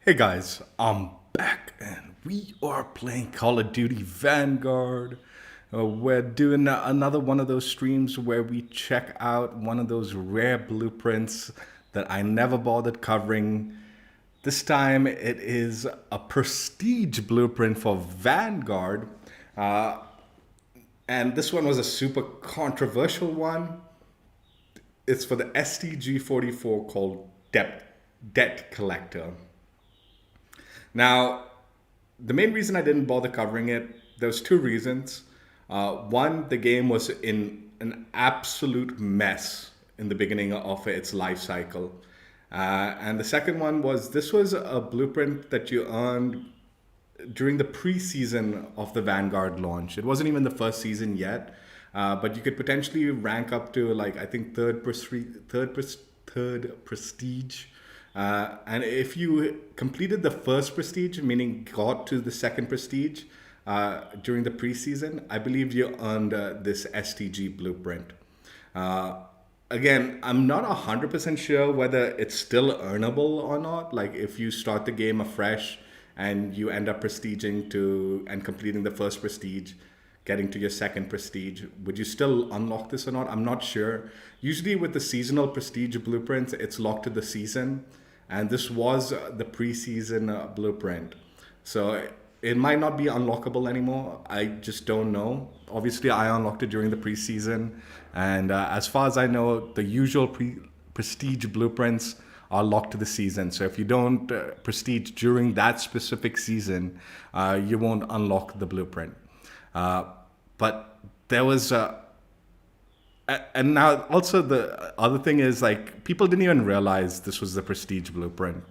Hey guys, I'm back and we are playing Call of Duty Vanguard. We're doing another one of those streams where we check out one of those rare blueprints that I never bothered covering. This time it is a prestige blueprint for Vanguard. Uh, and this one was a super controversial one. It's for the StG 44 called Debt Collector. Now, the main reason I didn't bother covering it, there was two reasons. One, the game was in an absolute mess in the beginning of its life cycle. And the second one was this was a blueprint that you earned during the preseason of the Vanguard launch. It wasn't even the first season yet, but you could potentially rank up to like I think third prestige. And if you completed the first prestige, meaning got to the second prestige during the preseason, I believe you earned this StG blueprint. Again, I'm not 100% sure whether it's still earnable or not. Like if you start the game afresh and you end up prestiging to and completing the first prestige, getting to your second prestige, would you still unlock this or not? I'm not sure. Usually with the seasonal prestige blueprints, it's locked to the season. And this was the preseason blueprint. So it might not be unlockable anymore. I just don't know. Obviously, I unlocked it during the preseason. And as far as I know, the usual prestige blueprints are locked to the season. So if you don't prestige during that specific season, you won't unlock the blueprint. But there was... and now also the other thing is like people didn't even realize this was the prestige blueprint.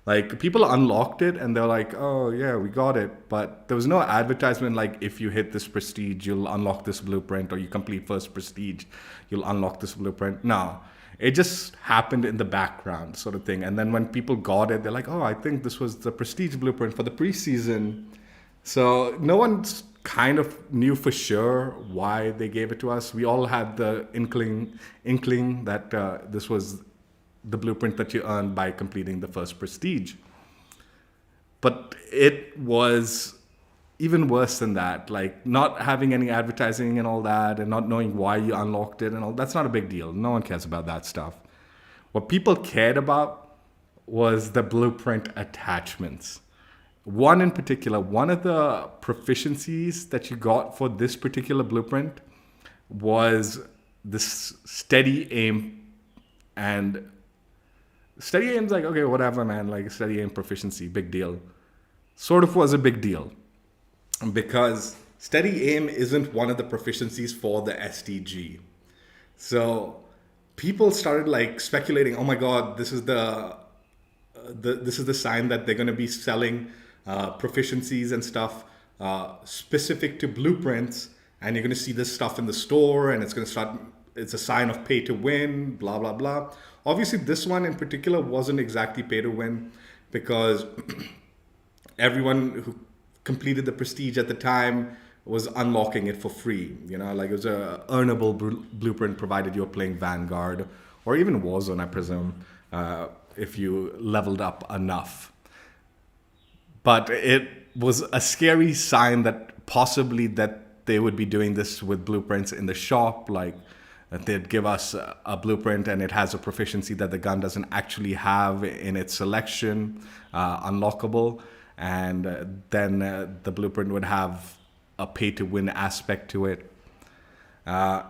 Like people unlocked it and they're like, oh yeah, we got it. But there was no advertisement like if you hit this prestige, you'll unlock this blueprint, or you complete first prestige, you'll unlock this blueprint. No, it just happened in the background sort of thing. And then when people got it, they're like, oh, I think this was the prestige blueprint for the preseason. So no one's kind of knew for sure why they gave it to us. We all had the inkling that this was the blueprint that you earned by completing the first prestige. But it was even worse than that. Like not having any advertising and all that, and not knowing why you unlocked it and all. That's not a big deal. No one cares about that stuff. What people cared about was the blueprint attachments. One in particular, one of the proficiencies that you got for this particular blueprint was this steady aim. And steady aim's like, okay, whatever, man, like steady aim proficiency, big deal. Sort of was a big deal because steady aim isn't one of the proficiencies for the StG. So people started like speculating, oh my God, this is the sign that they're going to be selling proficiencies and stuff specific to blueprints, and you're going to see this stuff in the store, and it's a sign of pay to win, blah blah blah. Obviously this one in particular wasn't exactly pay to win, because everyone who completed the prestige at the time was unlocking it for free. You know, like it was a earnable blueprint provided you're playing Vanguard or even Warzone, I presume, if you leveled up enough. But it was a scary sign that possibly that they would be doing this with blueprints in the shop. Like they'd give us a blueprint and it has a proficiency that the gun doesn't actually have in its selection, unlockable. And then the blueprint would have a pay to win aspect to it. And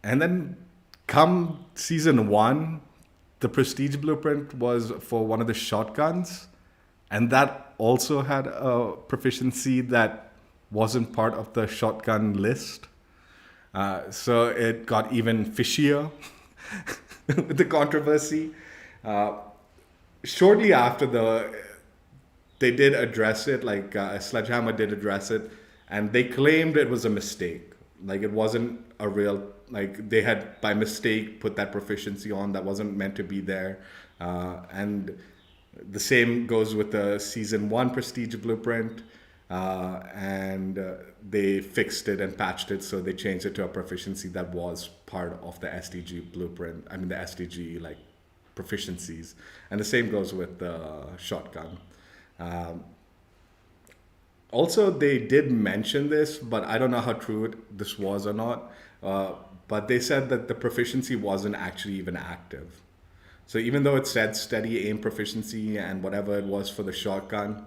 then come season 1, the prestige blueprint was for one of the shotguns. And that also had a proficiency that wasn't part of the shotgun list. So it got even fishier with the controversy. Shortly after they did address it, like Sledgehammer did address it, and they claimed it was a mistake. Like it wasn't a real, like they had by mistake put that proficiency on that wasn't meant to be there. And the same goes with the season 1 prestige blueprint, and they fixed it and patched it, so they changed it to a proficiency that was part of the StG blueprint. I mean the StG like proficiencies. And the same goes with the shotgun. Also, they did mention this, but I don't know how true this was or not. But they said that the proficiency wasn't actually even active. So even though it said steady aim proficiency and whatever it was for the shotgun,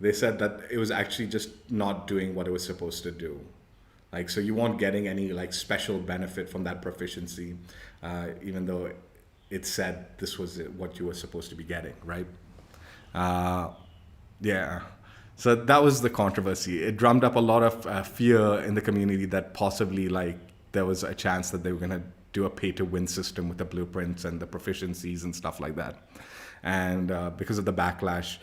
they said that it was actually just not doing what it was supposed to do. Like, so you weren't getting any like special benefit from that proficiency, even though it said this was what you were supposed to be getting, right? Yeah. So that was the controversy. It drummed up a lot of fear in the community that possibly like there was a chance that they were going to do a pay-to-win system with the blueprints and the proficiencies and stuff like that. And because of the backlash,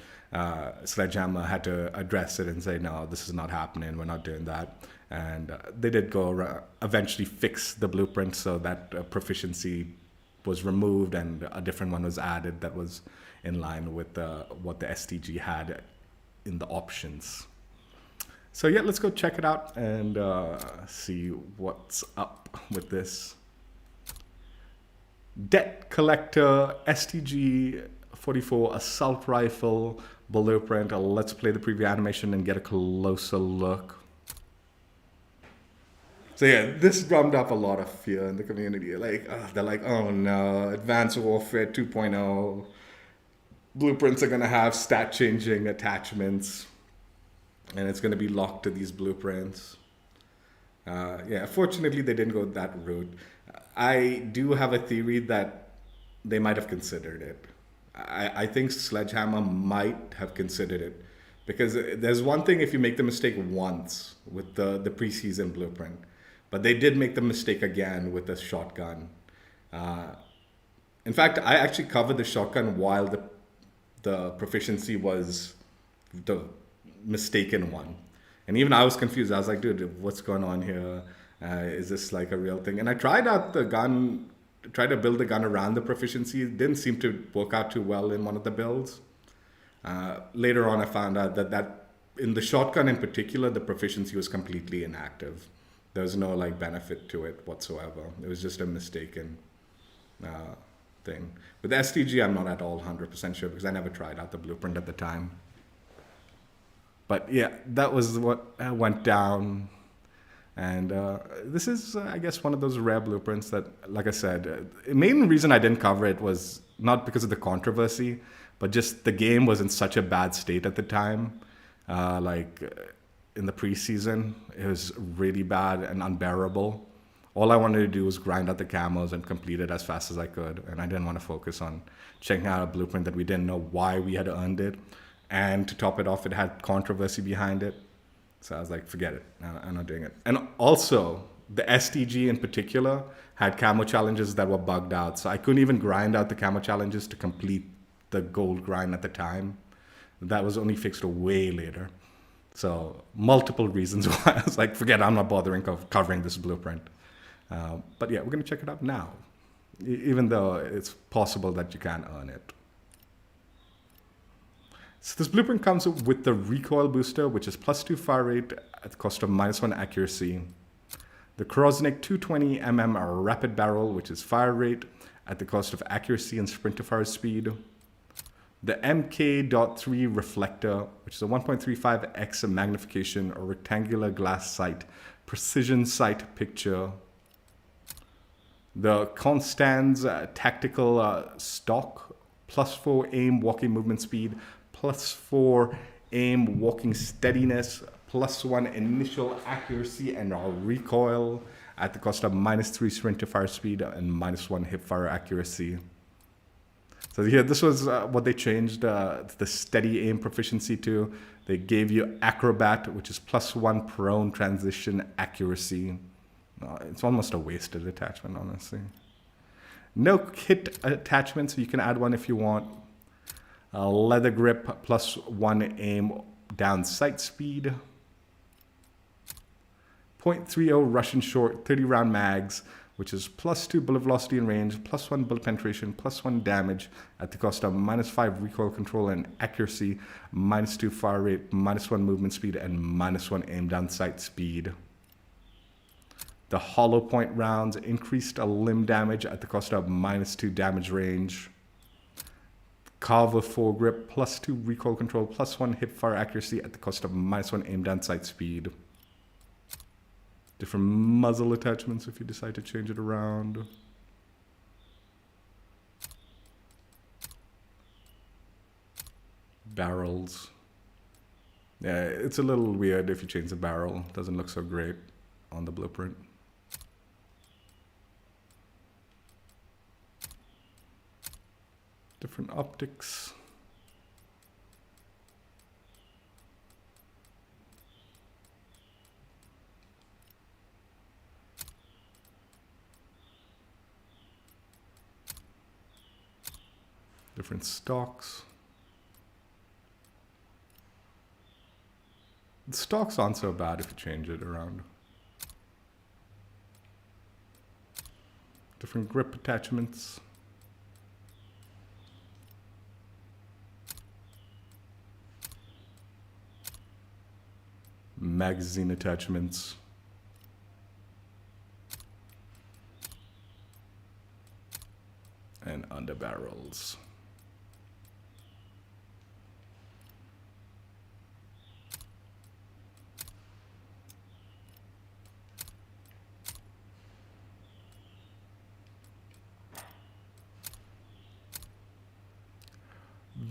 Sledgehammer had to address it and say, no, this is not happening. We're not doing that. And they did go eventually fix the blueprint so that proficiency was removed and a different one was added that was in line with what the StG had in the options. So yeah, let's go check it out and see what's up with this. Debt Collector StG 44 Assault Rifle blueprint. Let's play the preview animation and get a closer look. So yeah, this drummed up a lot of fear in the community. Like, they're like, oh no, Advanced Warfare 2.0 blueprints are gonna have stat-changing attachments, and it's gonna be locked to these blueprints. Yeah, fortunately they didn't go that route. I do have a theory that they might have considered it. I think Sledgehammer might have considered it, because there's one thing if you make the mistake once with the preseason blueprint, but they did make the mistake again with the shotgun. In fact, I actually covered the shotgun while the proficiency was the mistaken one. And even I was confused. I was like, dude, what's going on here? Is this like a real thing? And I tried out the gun, tried to build the gun around the proficiency. It didn't seem to work out too well in one of the builds. Later on, I found out that in the shotgun in particular, the proficiency was completely inactive. There was no like benefit to it whatsoever. It was just a mistaken thing. With the StG, I'm not at all 100% sure because I never tried out the blueprint at the time. But yeah, that was what went down. And this is, I guess, one of those rare blueprints that, like I said, the main reason I didn't cover it was not because of the controversy, but just the game was in such a bad state at the time. In the preseason, it was really bad and unbearable. All I wanted to do was grind out the camos and complete it as fast as I could. And I didn't want to focus on checking out a blueprint that we didn't know why we had earned it. And to top it off, it had controversy behind it. So I was like, forget it. I'm not doing it. And also, the StG in particular had camo challenges that were bugged out. So I couldn't even grind out the camo challenges to complete the gold grind at the time. That was only fixed way later. So multiple reasons why I was like, forget it, I'm not bothering covering this blueprint. But yeah, we're going to check it out now, even though it's possible that you can earn it. So this blueprint comes with the recoil booster, which is +2 fire rate at the cost of -1 accuracy. The Krosnik 220mm rapid barrel, which is fire rate at the cost of accuracy and sprint to fire speed. The MK.3 reflector, which is a 1.35x magnification or rectangular glass sight, precision sight picture. The Constans tactical stock, +4 aim walking movement speed, +4 aim walking steadiness, +1 initial accuracy and recoil at the cost of -3 sprint to fire speed and -1 hip fire accuracy. So here, this was what they changed the steady aim proficiency to. They gave you acrobat, which is +1 prone transition accuracy. It's almost a wasted attachment, honestly. No kit attachment, so you can add one if you want. Leather grip, +1 aim down sight speed. .30 Russian short, 30 round mags, which is +2 bullet velocity and range, +1 bullet penetration, +1 damage at the cost of -5 recoil control and accuracy, -2 fire rate, -1 movement speed, and -1 aim down sight speed. The hollow point rounds increased limb damage at the cost of -2 damage range. Carver foregrip, +2 recoil control, +1 hip fire accuracy at the cost of -1 aim down sight speed. Different muzzle attachments if you decide to change it around. Barrels. Yeah, it's a little weird if you change the barrel. Doesn't look so great on the blueprint. Different optics. Different stocks. The stocks aren't so bad if you change it around. Different grip attachments. Magazine attachments. And underbarrels.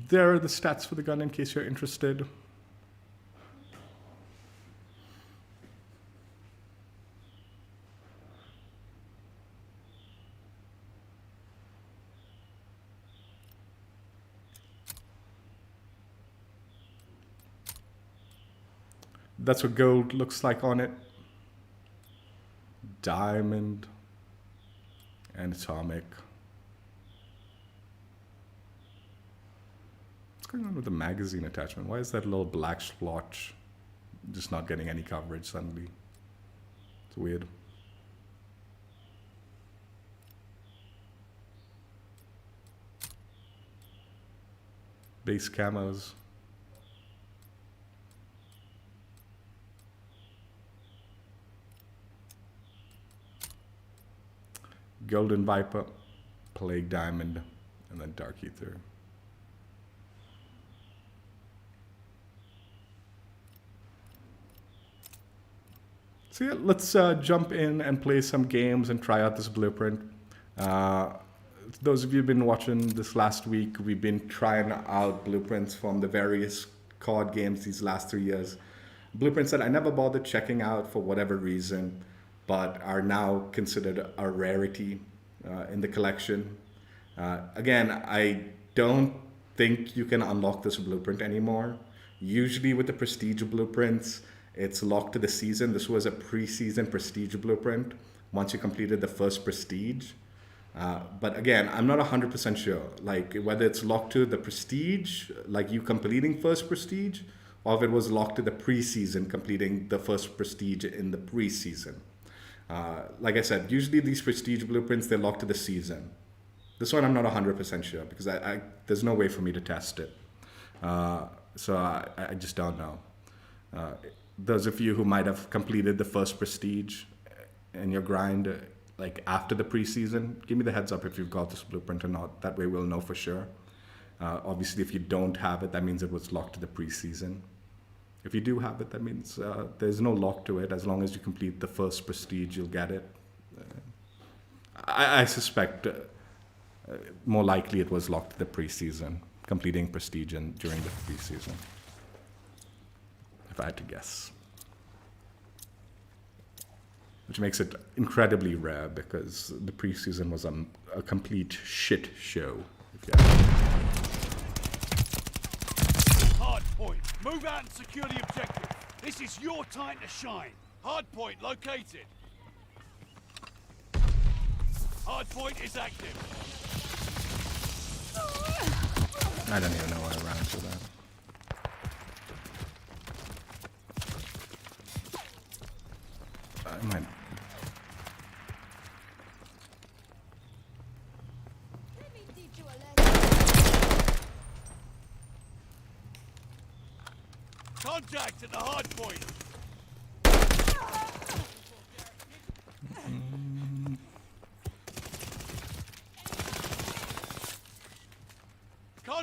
There are the stats for the gun in case you're interested. That's what gold looks like on it. Diamond and atomic. What's going on with the magazine attachment? Why is that little black splotch just not getting any coverage suddenly? It's weird. Base camos. Golden Viper, Plague Diamond, and then Dark Ether. So yeah, let's jump in and play some games and try out this blueprint. Those of you who've been watching this last week, we've been trying out blueprints from the various COD games these last 3 years. Blueprints that I never bothered checking out for whatever reason, but are now considered a rarity in the collection. Again, I don't think you can unlock this blueprint anymore. Usually with the prestige blueprints, it's locked to the season. This was a pre-season prestige blueprint once you completed the first prestige. But again, I'm not 100% sure, like whether it's locked to the prestige, like you completing first prestige, or if it was locked to the pre-season, completing the first prestige in the pre-season. Like I said, usually these prestige blueprints, they're locked to the season. This one I'm not 100% sure because there's no way for me to test it. So I just don't know. Those of you who might have completed the first prestige in your grind, like after the preseason, give me the heads up if you've got this blueprint or not. That way we'll know for sure. Obviously, if you don't have it, that means it was locked to the preseason. If you do have it, that means there's no lock to it. As long as you complete the first prestige, you'll get it. I suspect more likely it was locked to the preseason, completing prestige during the preseason, if I had to guess. Which makes it incredibly rare because the preseason was a complete shit show. Hard point. Move out and secure the objective. This is your time to shine. Hard point located. Hard point is active. I don't even know why I ran into that. I might. Contact at the hard point.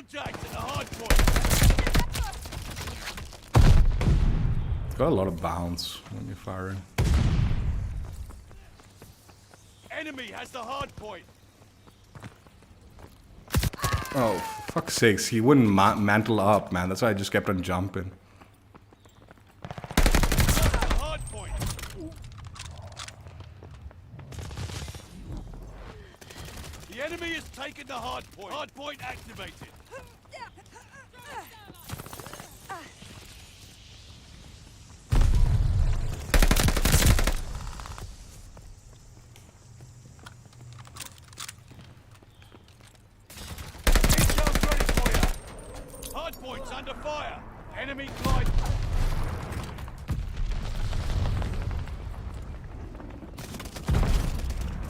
Contact at the hard point. Got a lot of bounce when you're firing. Enemy has the hard point. Oh, fuck's sakes. He wouldn't mantle up, man. That's why I just kept on jumping. Hard point. The enemy has taken the hard point. Hard point activated. Intel's ready for you. Hard point's under fire. Enemy glide.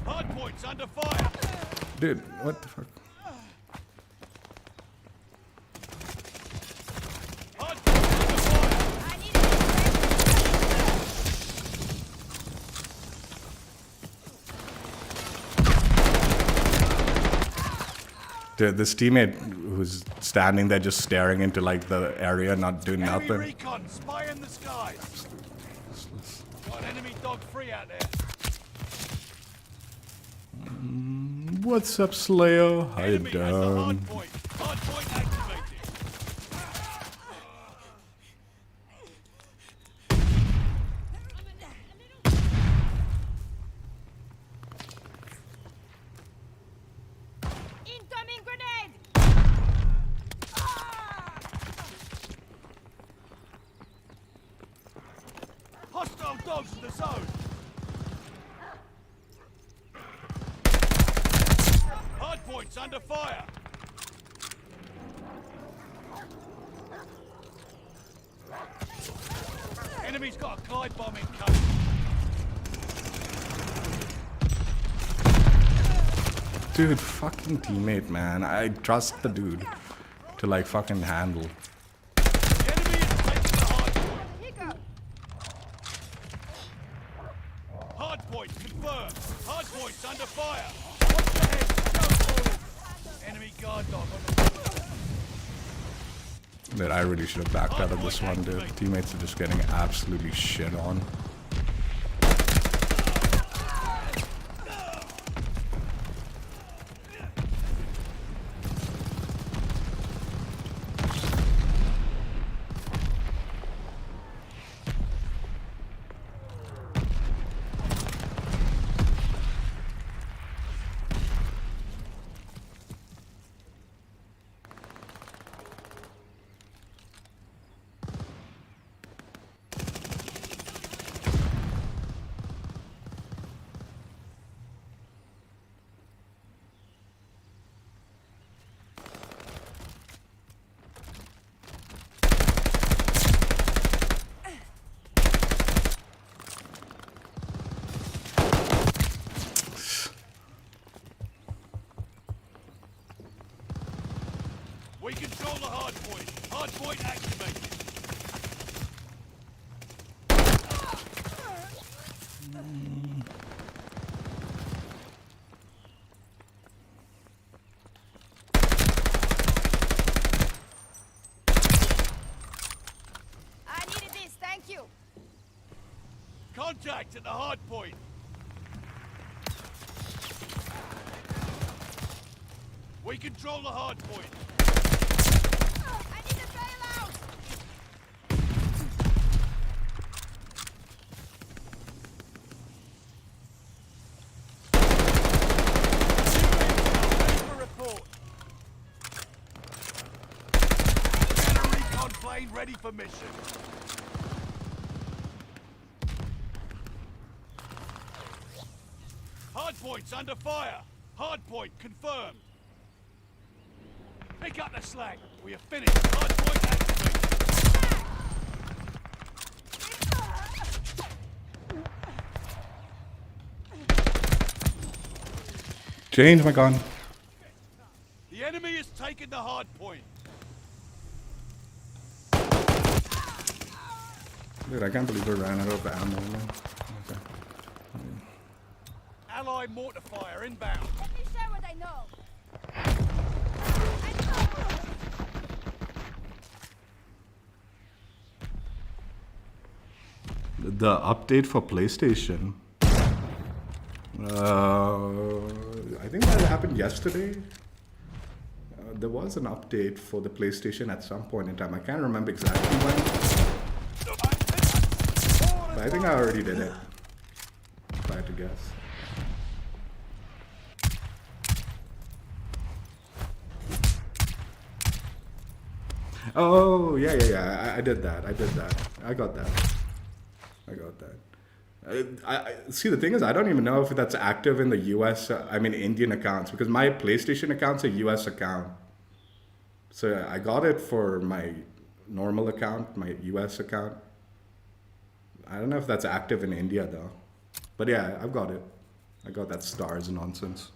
Hard point's under fire. Dude, what the fuck? Hard point's under fire. Dude, this teammate who's standing there just staring into like the area, not doing Enemy nothing. recon, spy in the skies. Got enemy dog free out there. What's up, Slayer? How you Enemy has the hard doing? point. Hard point activated. Incoming grenade! Hostile dogs in the zone. Hard point's under fire. Enemy's got a glide bomb in cover. Dude, fucking teammate, man. I trust the dude to like fucking handle. The enemy is taking the hard point. Hiccup! Hard point confirmed. Hard point's under fire. Watch your head. Don't fall. Enemy guard dog on the Dude, I really should have backed out of this one, dude. Teammates are just getting absolutely shit on. We control the hard point. Hard point activated. I needed this, thank you. Contact at the hard point. We control the hard point. I need a bailout! Ready for report. Counter recon plane ready for mission. Hard point's under fire. Hard point confirmed. Pick up the slack. We are finished. Hard point activated. Change my gun. The enemy has taken the hard point. Dude, I can't believe we ran out of ammo, man. Okay. Ally mortar fire inbound. Let me share what I know. The update for PlayStation. I think that happened yesterday. There was an update for the PlayStation at some point in time. I can't remember exactly when. But I think I already did it. If I had to guess. Oh, yeah. I did that. I got that. I see, the thing is, I don't even know if that's active in the US, Indian accounts, because my PlayStation account's a US account. So I got it for my normal account, my US account. I don't know if that's active in India though. But yeah, I've got it. I got that stars nonsense.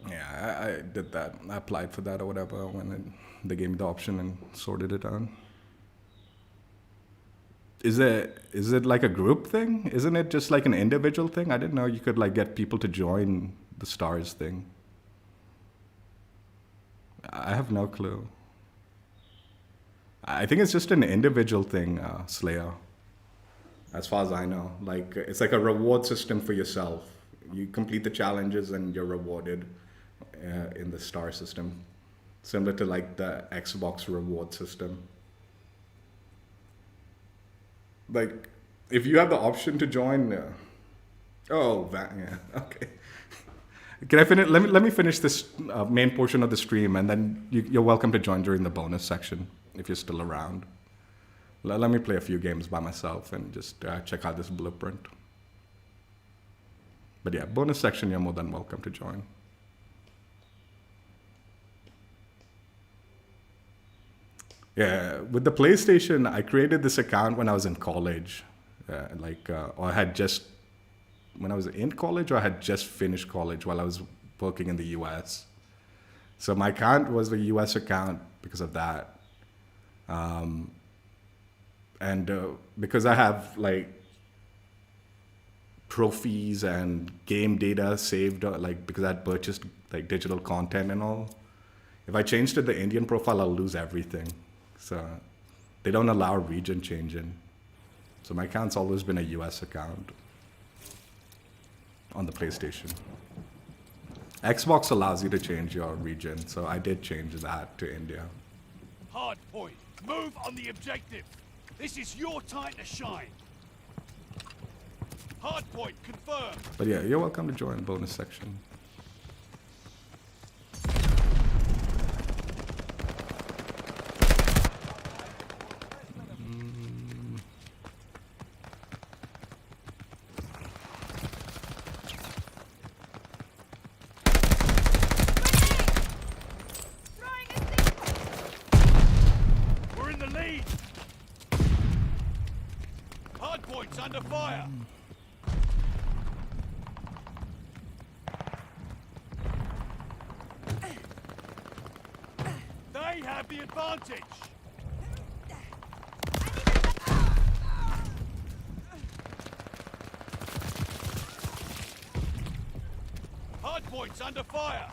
Yeah, I did that. I applied for that or whatever when they gave me the option and sorted it out. Is it like a group thing? Isn't it just like an individual thing? I didn't know you could like get people to join the stars thing. I have no clue. I think it's just an individual thing, Slayer. As far as I know. Like, it's like a reward system for yourself. You complete the challenges and you're rewarded in the star system. Similar to like the Xbox reward system. Like, if you have the option to join, okay. Can I finish? Let me finish this main portion of the stream, and then you're welcome to join during the bonus section if you're still around. Let me play a few games by myself and just check out this blueprint. But yeah, bonus section, you're more than welcome to join. Yeah, with the PlayStation, I created this account when I was in college. Or I had just, when I was in college, or I had just finished college while I was working in the US. So my account was a US account because of that. Because I have like trophies and game data saved, because I had purchased like digital content and all. If I change to the Indian profile, I'll lose everything. So they don't allow region changing. So my account's always been a US account on the PlayStation. Xbox allows you to change your region, so I did change that to India. Hard point. Move on the objective. This is your time to shine. Hard point confirmed. But yeah, you're welcome to join bonus section. Under fire. They have the advantage. Hard points under fire.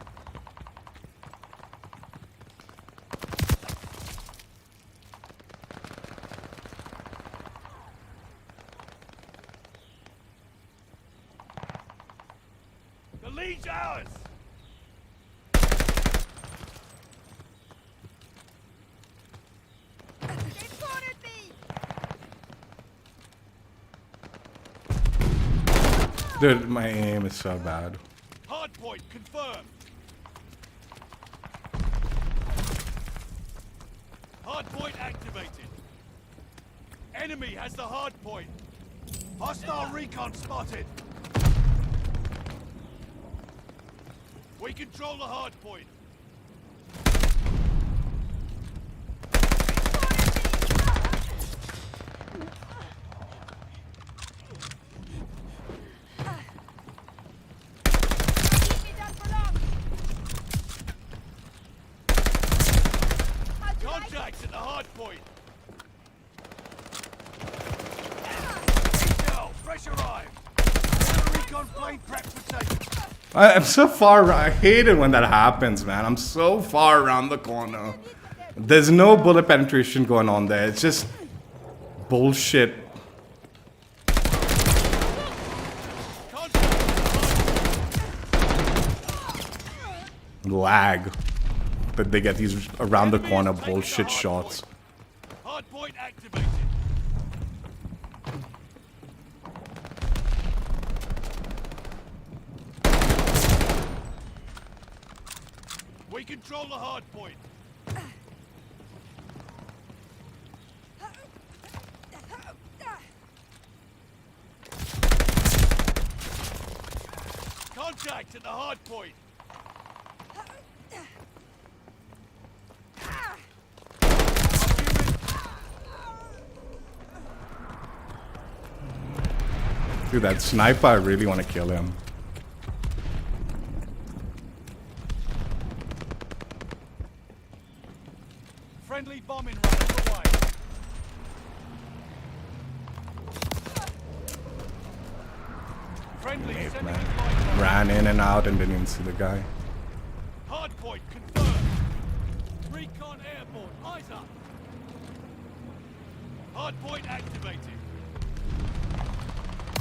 The lead's ours! They spotted me! Dude, my aim is so bad. Hard point confirmed. Hard point activated. Enemy has the hard point. Hostile recon spotted. We control the hard point. Keep me down for long! How'd you like it? Contacts at the hard point. Intel, fresh arrived. Counter recon plane prep for takeoff. I'm so far. I hate it when that happens, man. I'm so far around the corner. There's no bullet penetration going on there. It's just bullshit. Lag. That they get these around the corner bullshit shots. Hardpoint activated. We control the hardpoint. Contact at the hardpoint. Dude, that sniper, I really want to kill him. Friendly bombing run away. Friendly sending Man. in light bomb. Ran in and out and didn't even see the guy. Hardpoint confirmed. Recon airborne. Eyes up. Hardpoint activated.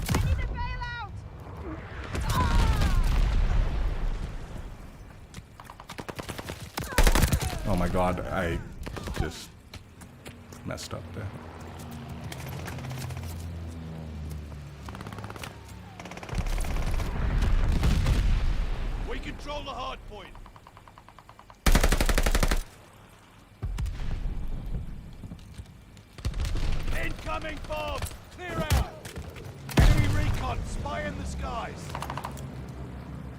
I need a bailout! Oh my god, I just messed up there. We control the hardpoint. Incoming bomb! Clear out! Enemy recon, spy in the skies.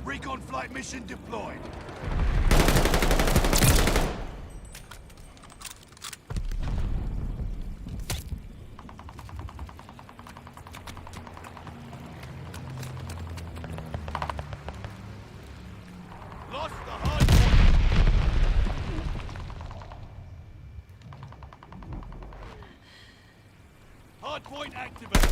Recon flight mission deployed. Lost the hardpoint. Hardpoint activated.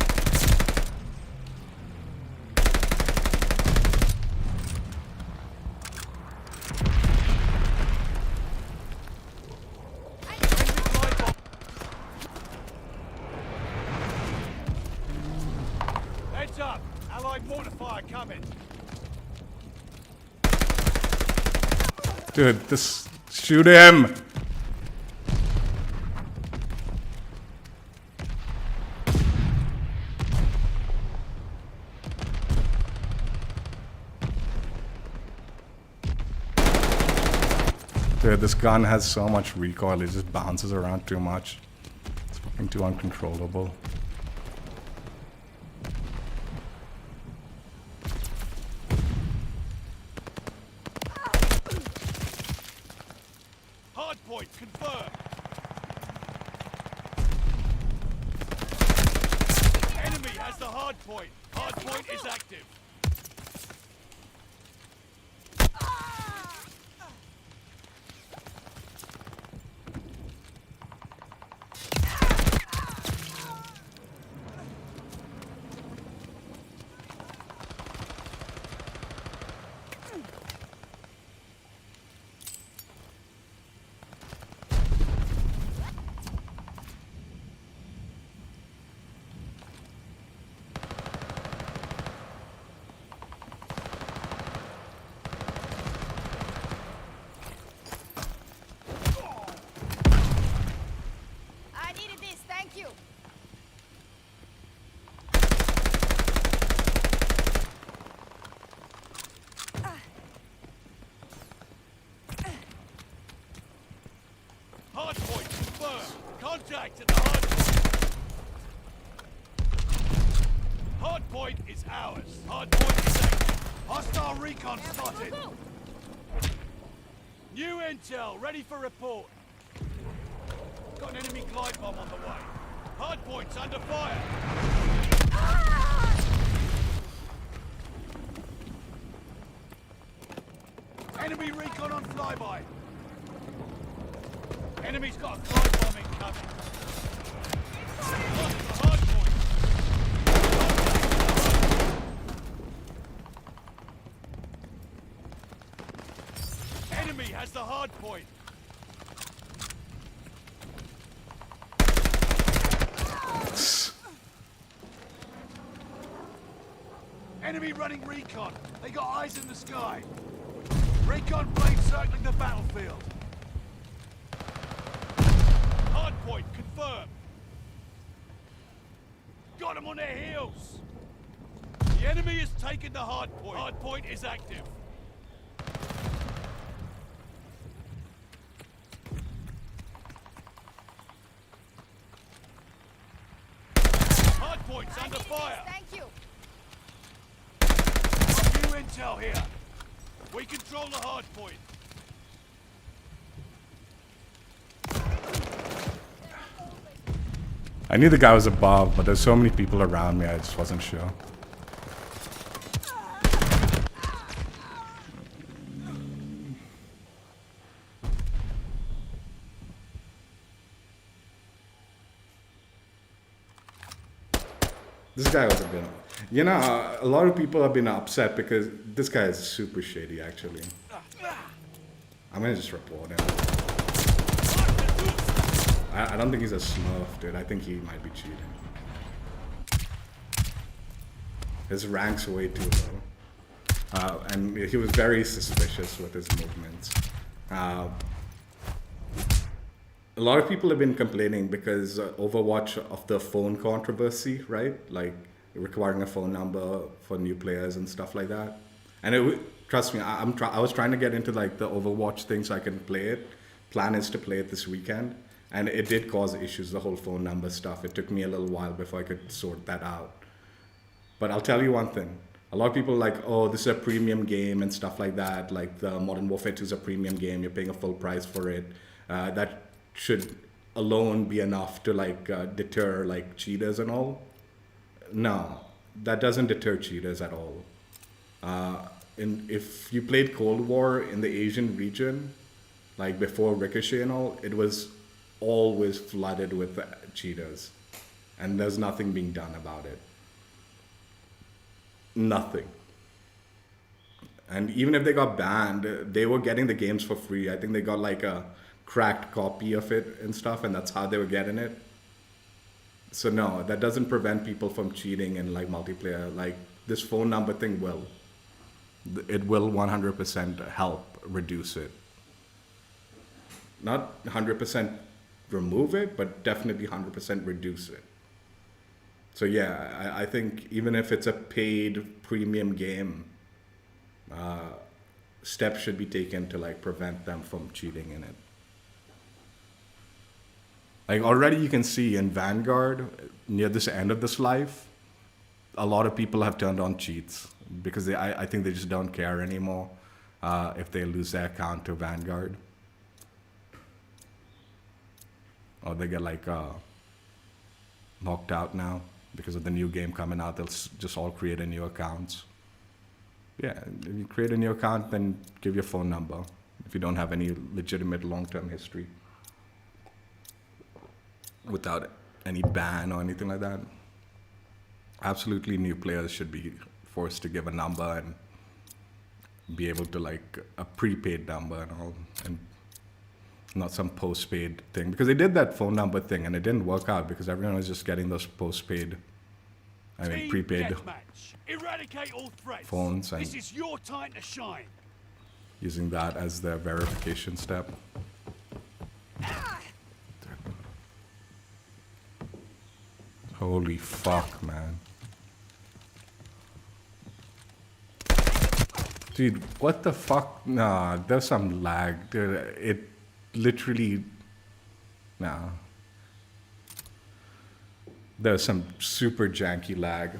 Heads up! Allied mortifier coming. Dude, this... shoot him! Dude, this gun has so much recoil, it just bounces around too much. It's fucking too uncontrollable. Hardpoint confirmed. Enemy has the hardpoint. Hardpoint is active. I needed this, thank you! Hardpoint confirmed. Contact at the hardpoint. Hardpoint is ours. Hardpoint is active. Hostile recon spotted. New intel ready for report. Got an enemy glide bomb on the way. Hardpoint's under fire. Enemy recon on flyby. Enemy's got a glide bomb incoming. Lost the hardpoint. Enemy has the hardpoint. Enemy running recon. They got eyes in the sky. Recon planes circling the battlefield. Hardpoint confirmed. Got them on their heels. The enemy has taken the hardpoint. Hardpoint is active. Hardpoint's under fire. Thank you. New intel here. We control the hardpoint. I knew the guy was above, but there's so many people around me, I just wasn't sure. This guy was a bit... You know, a lot of people have been upset because this guy is super shady, actually. I'm gonna just report him. I don't think he's a smurf, dude. I think he might be cheating. His rank's way too low. And he was very suspicious with his movements. A lot of people have been complaining because Overwatch of the phone controversy, right? Like requiring a phone number for new players and stuff like that. And trust me, I was trying to get into like the Overwatch thing so I can play it. Plan is to play it this weekend. And it did cause issues, the whole phone number stuff. It took me a little while before I could sort that out. But I'll tell you one thing. A lot of people are like, oh, this is a premium game and stuff like that. Like the Modern Warfare 2 is a premium game. You're paying a full price for it. That should alone be enough to like deter like cheaters and all. No, that doesn't deter cheaters at all. If you played Cold War in the Asian region, like before Ricochet and all, it was always flooded with cheaters. And there's nothing being done about it. Nothing. And even if they got banned, they were getting the games for free. I think they got like a cracked copy of it and stuff, and that's how they were getting it. So no, that doesn't prevent people from cheating in like multiplayer. Like this phone number thing will. It will 100% help reduce it. Not 100% remove it, but definitely 100% reduce it. So yeah, I think even if it's a paid premium game, steps should be taken to like prevent them from cheating in it. Like already you can see in Vanguard, near this end of this life, a lot of people have turned on cheats because I think they just don't care anymore if they lose their account to Vanguard. Or they get like knocked out now because of the new game coming out. They'll just all create a new accounts. Yeah, if you create a new account, then give your phone number if you don't have any legitimate long-term history without any ban or anything like that. Absolutely, new players should be forced to give a number and be able to like a prepaid number and all, and not some postpaid thing, because they did that phone number thing and it didn't work out because everyone was just getting those postpaid, prepaid Eradicate all threats. phones and this is your time to shine. Using that as their verification step. Holy fuck, man. Dude, what the fuck? Nah, there's some lag. Dude, it literally... Nah. There's some super janky lag.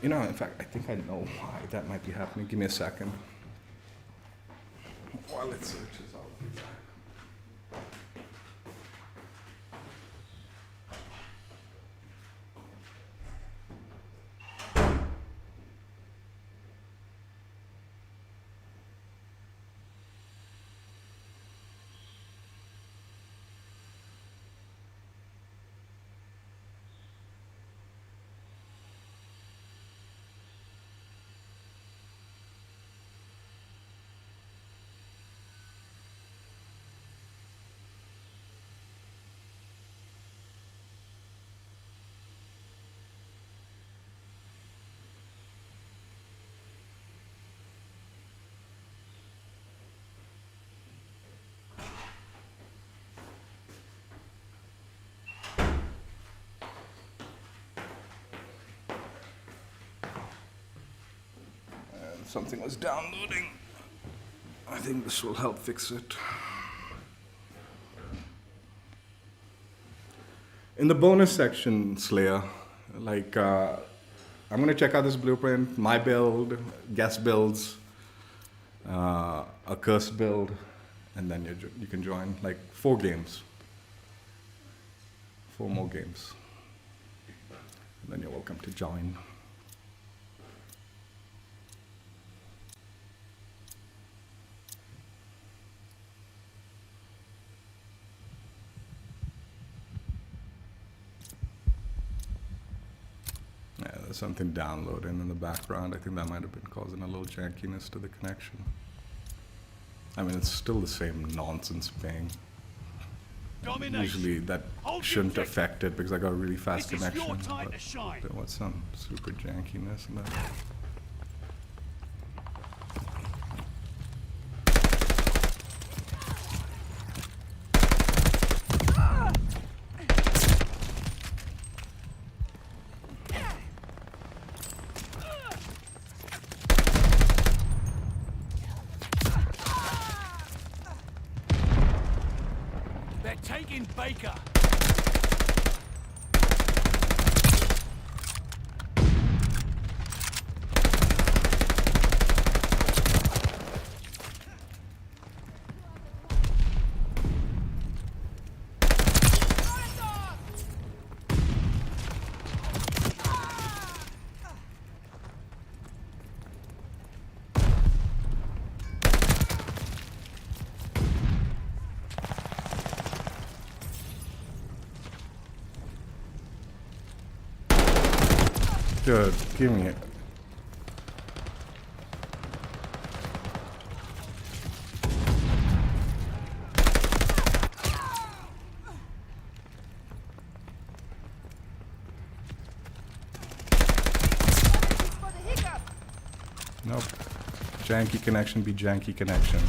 You know, in fact, I think I know why that might be happening. Give me a second. While it searches, I'll be back. Something was downloading. I think this will help fix it. In the bonus section, Slayer, like, I'm gonna check out this blueprint, my build, guest builds, a cursed build, and then you can join, like, 4 games. 4 more games. And then you're welcome to join. Yeah, there's something downloading in the background. I think that might have been causing a little jankiness to the connection. I mean, it's still the same nonsense ping. Usually that shouldn't affect it because I got a really fast connection. But there was some super jankiness in that. Taking Baker. Good, give me it. Nope. Janky connection be janky connection.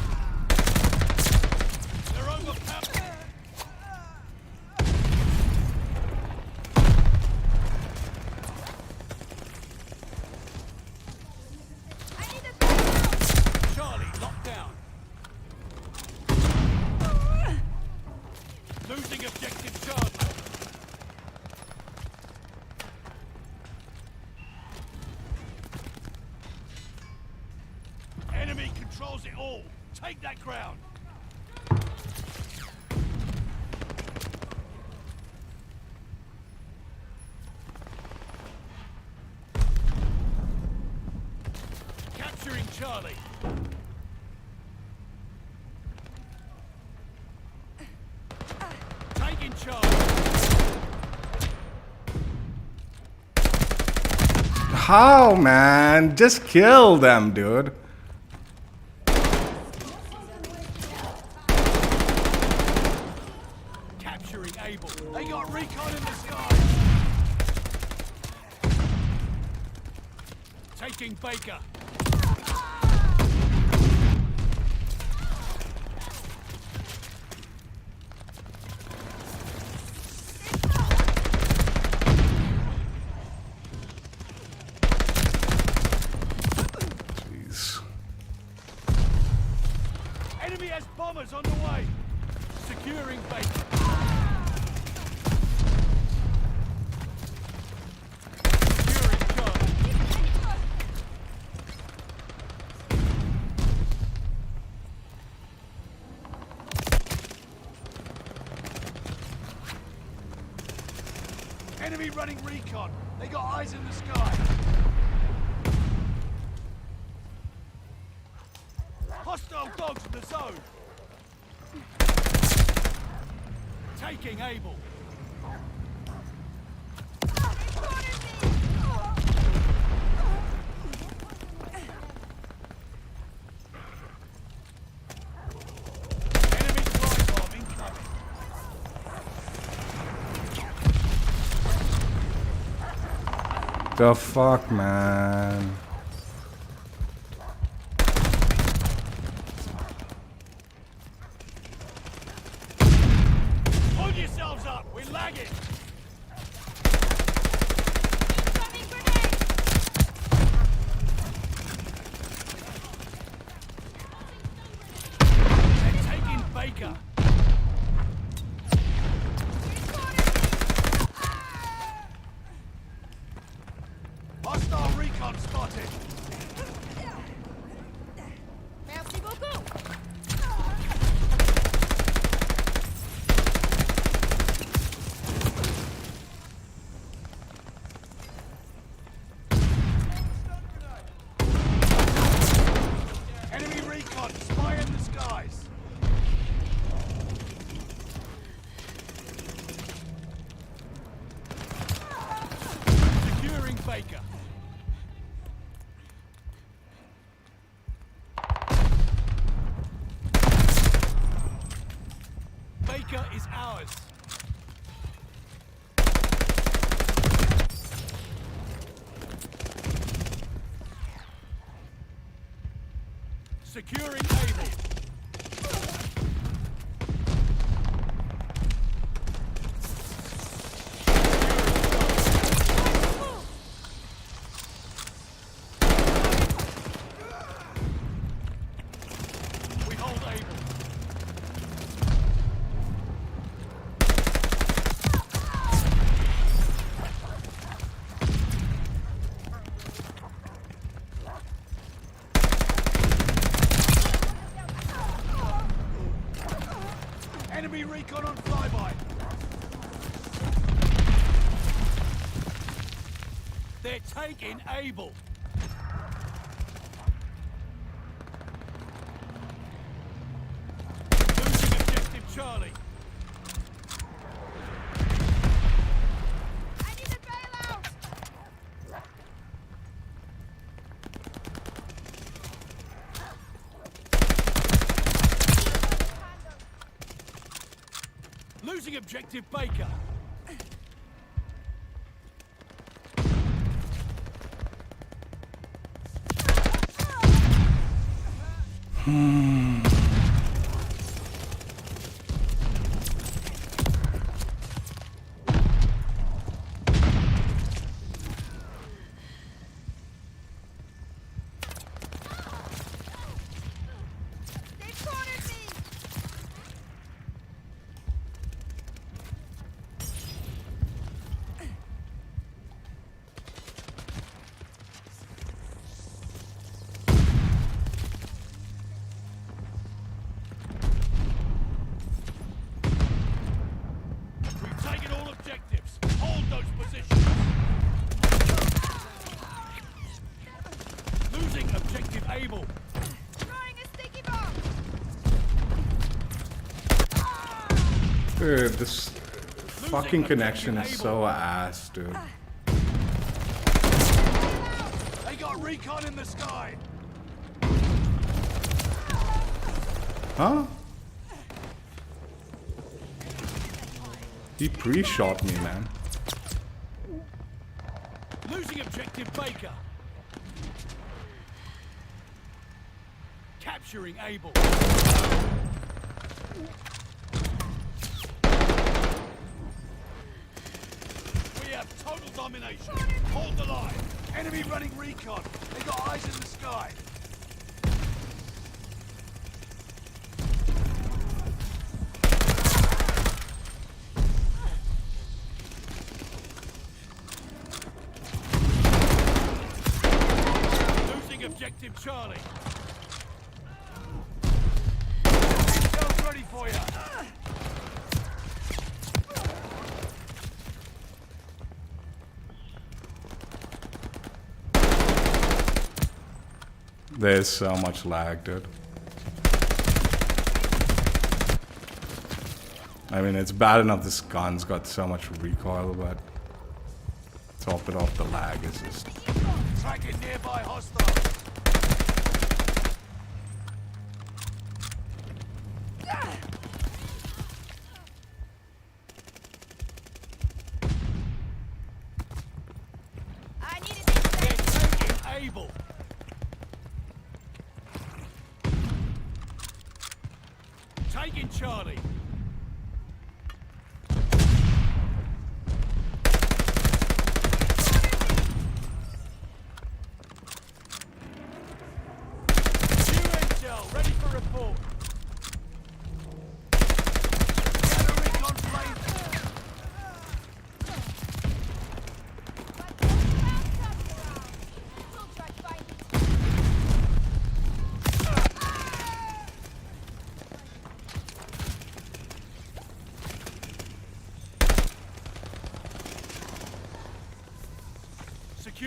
Enemy controls it all. Take that ground. Capturing Charlie. Taking Charlie. How, man? Just kill them, dude. They got recon in the sky. Taking Baker. Jeez. Enemy has bombers on the way. Securing Baker. Enemy running recon. They got eyes in the sky. Hostile dogs in the zone. Taking Able. Enemy fly bomb incoming. The fuck, man? Hold yourselves up, we're lagging. Baker. Hostile recon spotted. Merci beaucoup. Enemy recon, spy in the skies. Securing Baker. Baker is ours. Securing Able. We hold Able. Enemy recon on flyby. They're taking Able. Losing objective Charlie. I need a bailout. Losing objective Baker. They've cornered me. We've taken all objectives. Hold those positions. Losing objective Able. Throwing a sticky bomb. Dude, this fucking connection is so ass, dude. They got recon in the sky. Huh? He pre-shot me, man. Losing objective Baker. Capturing Able. We have total domination. Hold the line. Enemy running recon. They got eyes in the sky. Losing objective Charlie. Intel's ready for you. There's so much lag, dude. I mean, it's bad enough this gun's got so much recoil, but top it off, the lag is just... Tracking nearby hostile. I need a They're distance. taking Able. Taking Charlie. New intel, ready for report.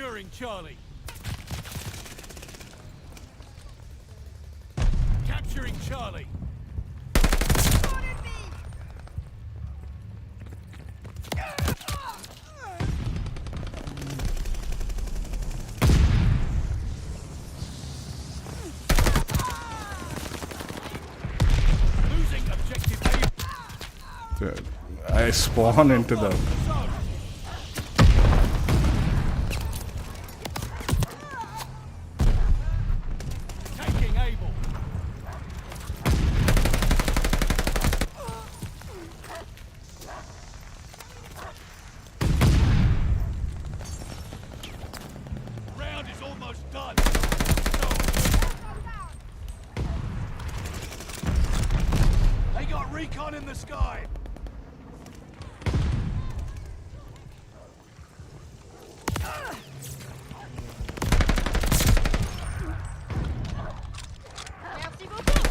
Securing Charlie. Capturing Charlie. Cornered me! Losing objective A. Dude, I spawn into the... Taking Able. Round is almost done. They got recon in the sky. Merci beaucoup!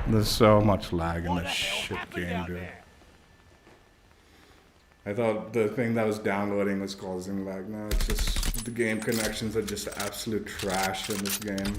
There's so much lag in What this the hell shit happened game, out dude. there? I thought the thing that was downloading was causing lag. No, it's just the game connections are just absolute trash in this game.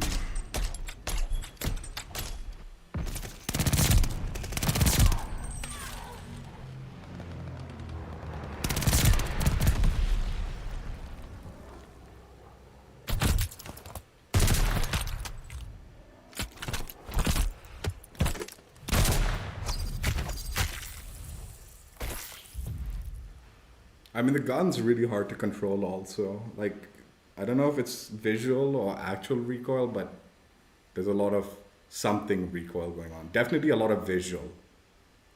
I mean, the gun's really hard to control also. Like, I don't know if it's visual or actual recoil, but there's a lot of something recoil going on. Definitely a lot of visual.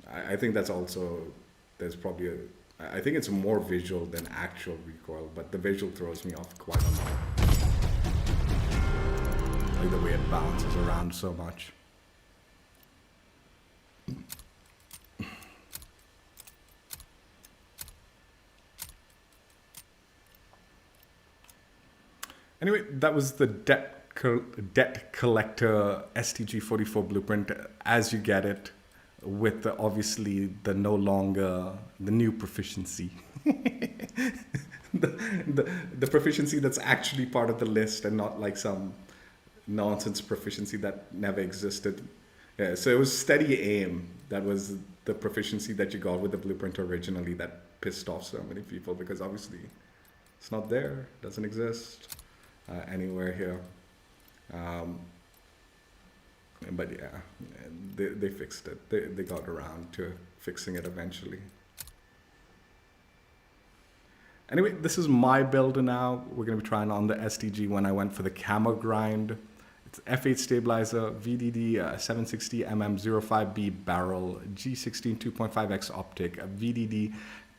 I think that's also, there's probably I think it's more visual than actual recoil, but the visual throws me off quite a lot. Like the way it bounces around so much. Anyway, that was the debt collector StG 44 blueprint as you get it, with obviously the new proficiency. the proficiency that's actually part of the list and not like some nonsense proficiency that never existed. Yeah, so it was steady aim. That was the proficiency that you got with the blueprint originally that pissed off so many people, because obviously it's not there, doesn't exist anywhere here. But yeah, they fixed it. They got around to fixing it eventually. Anyway, this is my build now. We're going to be trying on the StG when I went for the camo grind. It's F8 stabilizer, VDD 760mm05B barrel, G16 2.5x optic, VDD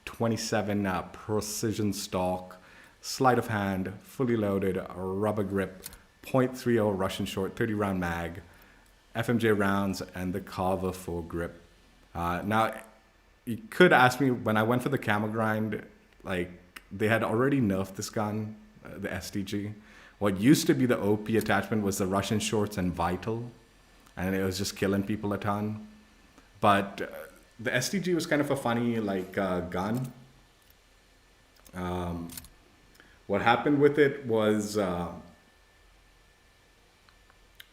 27 precision stock, sleight of hand, fully loaded, rubber grip, .30 Russian short, 30 round mag, FMJ rounds, and the Carver foregrip. Now, you could ask me, when I went for the camo grind, like, they had already nerfed this gun, the StG. What used to be the OP attachment was the Russian shorts and Vital, and it was just killing people a ton. But the StG was kind of a funny gun. What happened with it was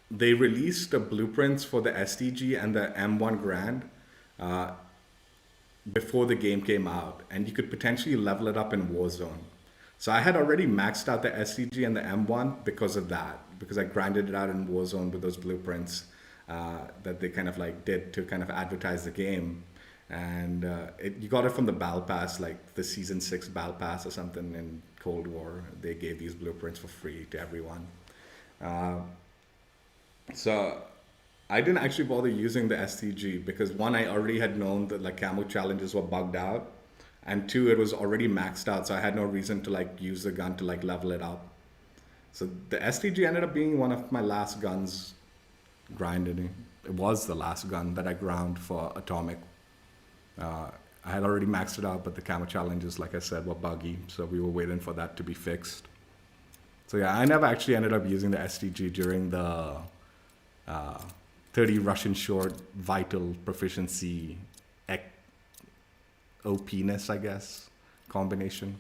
they released the blueprints for the StG and the M1 Grand before the game came out, and you could potentially level it up in Warzone. So I had already maxed out the StG and the M1 because of that, because I grinded it out in Warzone with those blueprints that they kind of like did to kind of advertise the game. And you got it from the Battle Pass, like the Season 6 Battle Pass or something in Cold War. They gave these blueprints for free to everyone. So I didn't actually bother using the StG because one, I already had known that like camo challenges were bugged out, and two, it was already maxed out, so I had no reason to like use the gun to like level it up. So the StG ended up being one of my last guns grinded. It was the last gun that I ground for Atomic. I had already maxed it out, but the camo challenges, like I said, were buggy, so we were waiting for that to be fixed. So yeah, I never actually ended up using the StG during the 30 Russian short vital proficiency OP-ness, I guess, combination.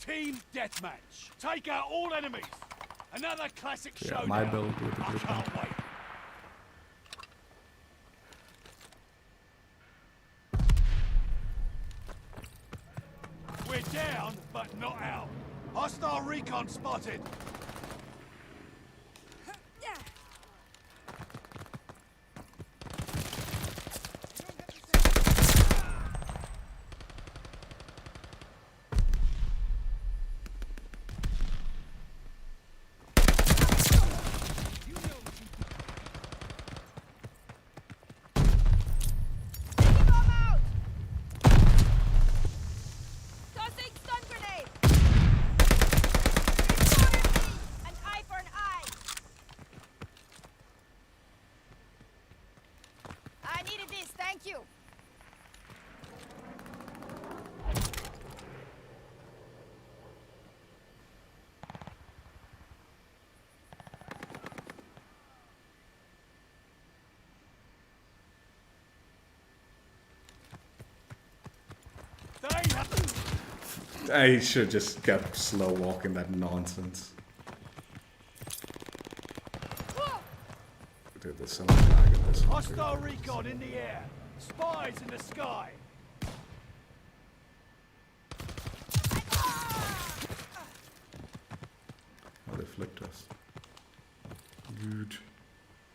Team deathmatch. Take out all enemies. Another classic Yeah, showdown. my build with the I blue can't wait. We're down, but not out. Hostile recon spotted. Tossing stun grenade! Reported me! An eye for an eye! I needed this, thank you! They have... I should just kept slow walking that nonsense. Dude, there's so much lag in this one. Hostile recon in the air. Spies in the sky. Oh, they flicked us. Good.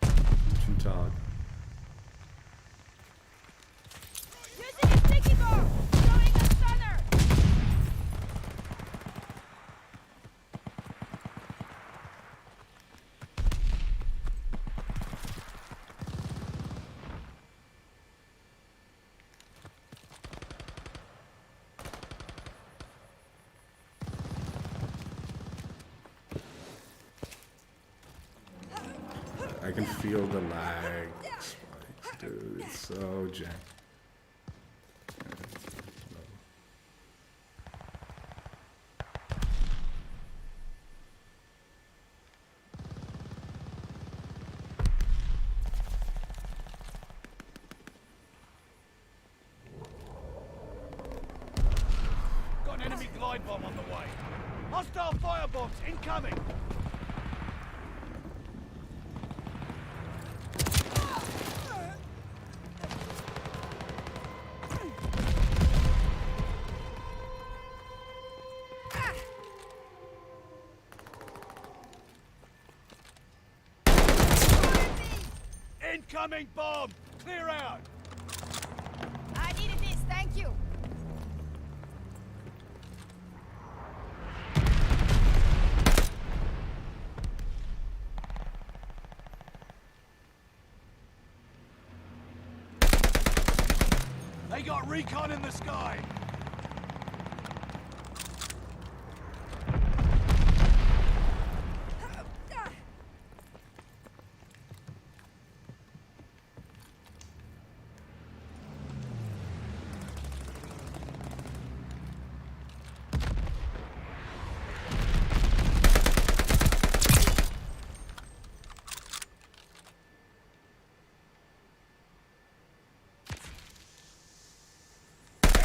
Guten Tag. Using a sticky bomb! Throwing a stunner! I can feel the lag spikes, dude. It's so jacked. Got an enemy glide bomb on the way. Hostile firebombs incoming. Incoming bomb! Clear out! I needed this, thank you! They got recon in the sky!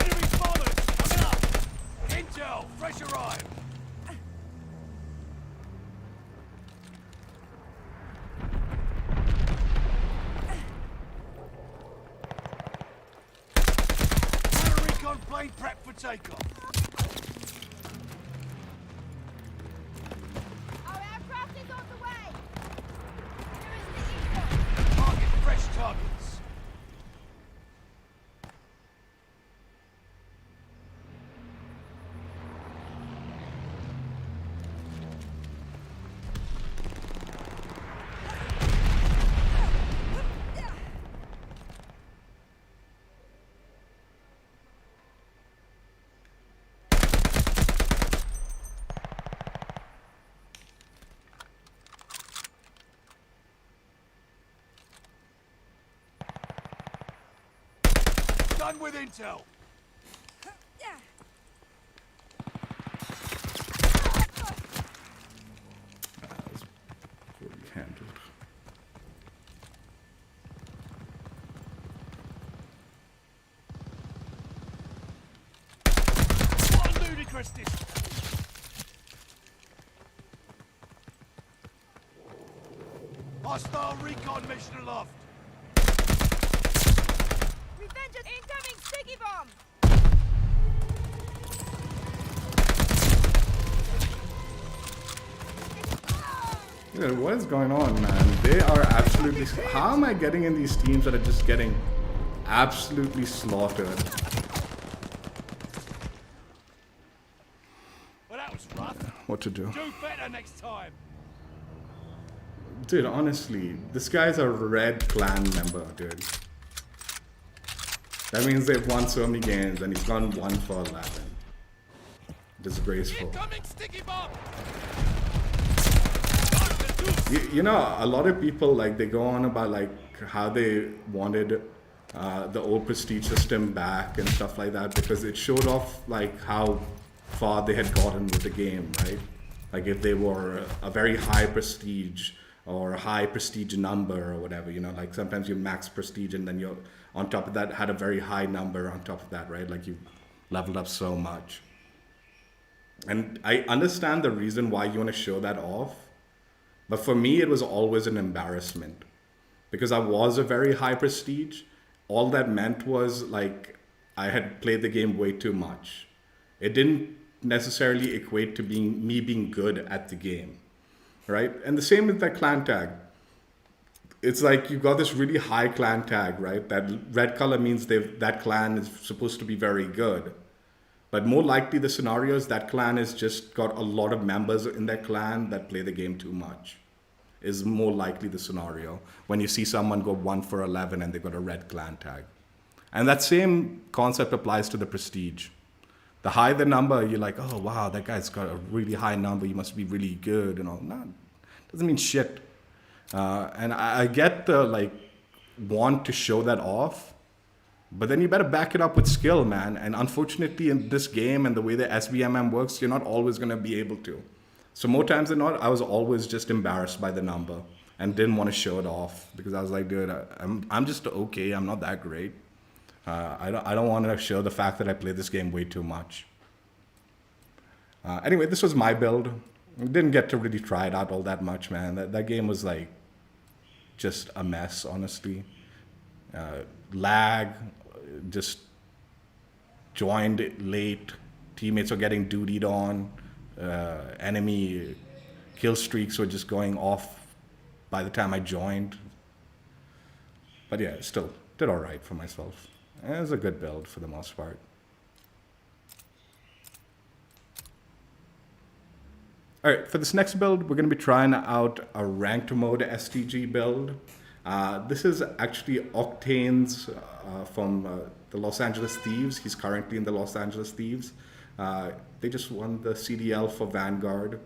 Enemy bombers! Coming up! Intel! Fresh arrived! Counter recon plane prep for takeoff. Our aircraft is on the way! Here is the info! Target fresh targets. done with intel. Poorly handled. What a ludicrous distance. Hostile recon mission aloft. Revenge an incoming sticky bomb! Yeah, what is going on, man? They are absolutely... How am I getting in these teams that are just getting absolutely slaughtered? Well, that was rough. What to do? Do better next time. Dude, honestly, this guy's a red clan member, dude. That means they've won so many games and he's gone 1 for 11. Disgraceful. Incoming sticky bomb. You know, a lot of people, like, they go on about, like, how they wanted the old prestige system back and stuff like that because it showed off, like, how far they had gotten with the game, right? Like, if they were a very high prestige or a high prestige number or whatever, you know, like, sometimes you max prestige and then you're, on top of that, had a very high number on top of that, right? Like, you leveled up so much. And I understand the reason why you want to show that off. But for me, it was always an embarrassment because I was a very high prestige. All that meant was like I had played the game way too much. It didn't necessarily equate to me being good at the game, right? And the same with that clan tag. It's like you've got this really high clan tag, right? That red color means that clan is supposed to be very good. But more likely the scenario is that clan has just got a lot of members in that clan that play the game too much. Is more likely the scenario when you see someone go 1 for 11 and they got a red clan tag. And that same concept applies to the prestige. The higher the number, you're like, oh wow, that guy's got a really high number, he must be really good and all. No, doesn't mean shit. And I get the like want to show that off. But then you better back it up with skill, man. And unfortunately, in this game and the way the SBMM works, you're not always going to be able to. So more times than not, I was always just embarrassed by the number and didn't want to show it off because I was like, dude, I'm just okay. I'm not that great. I don't want to show the fact that I play this game way too much. Anyway, this was my build. Didn't get to really try it out all that much, man. That game was like just a mess, honestly. Lag, just joined late, teammates were getting dutied on, enemy kill streaks were just going off by the time I joined. But yeah, still did all right for myself. It was a good build for the most part. All right, for this next build, we're going to be trying out a ranked mode StG build. This is actually Octane's from the Los Angeles Thieves. He's currently in the Los Angeles Thieves. They just won the CDL for Vanguard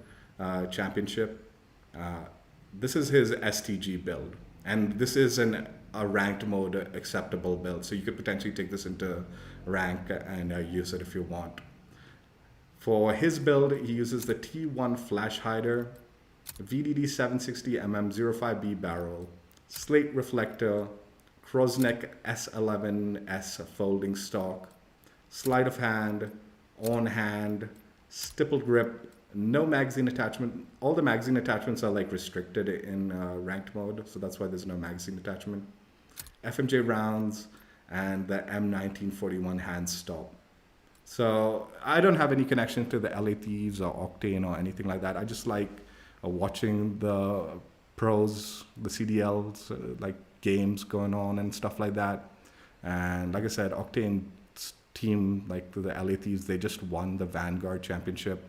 championship. This is his StG build. And this is a ranked mode acceptable build. So you could potentially take this into rank and use it if you want. For his build, he uses the T1 flash hider, VDD 760mm 05B slate reflector, Krosneck S11S folding stock, sleight of hand, on hand, stipple grip, no magazine attachment. All the magazine attachments are like restricted in ranked mode, so that's why there's no magazine attachment. FMJ rounds and the M1941 hand stop. So I don't have any connection to the LA Thieves or Octane or anything like that. I just like watching the pros, the CDLs, like games going on and stuff like that. And like I said, Octane's team, like the LA Thieves, they just won the Vanguard championship.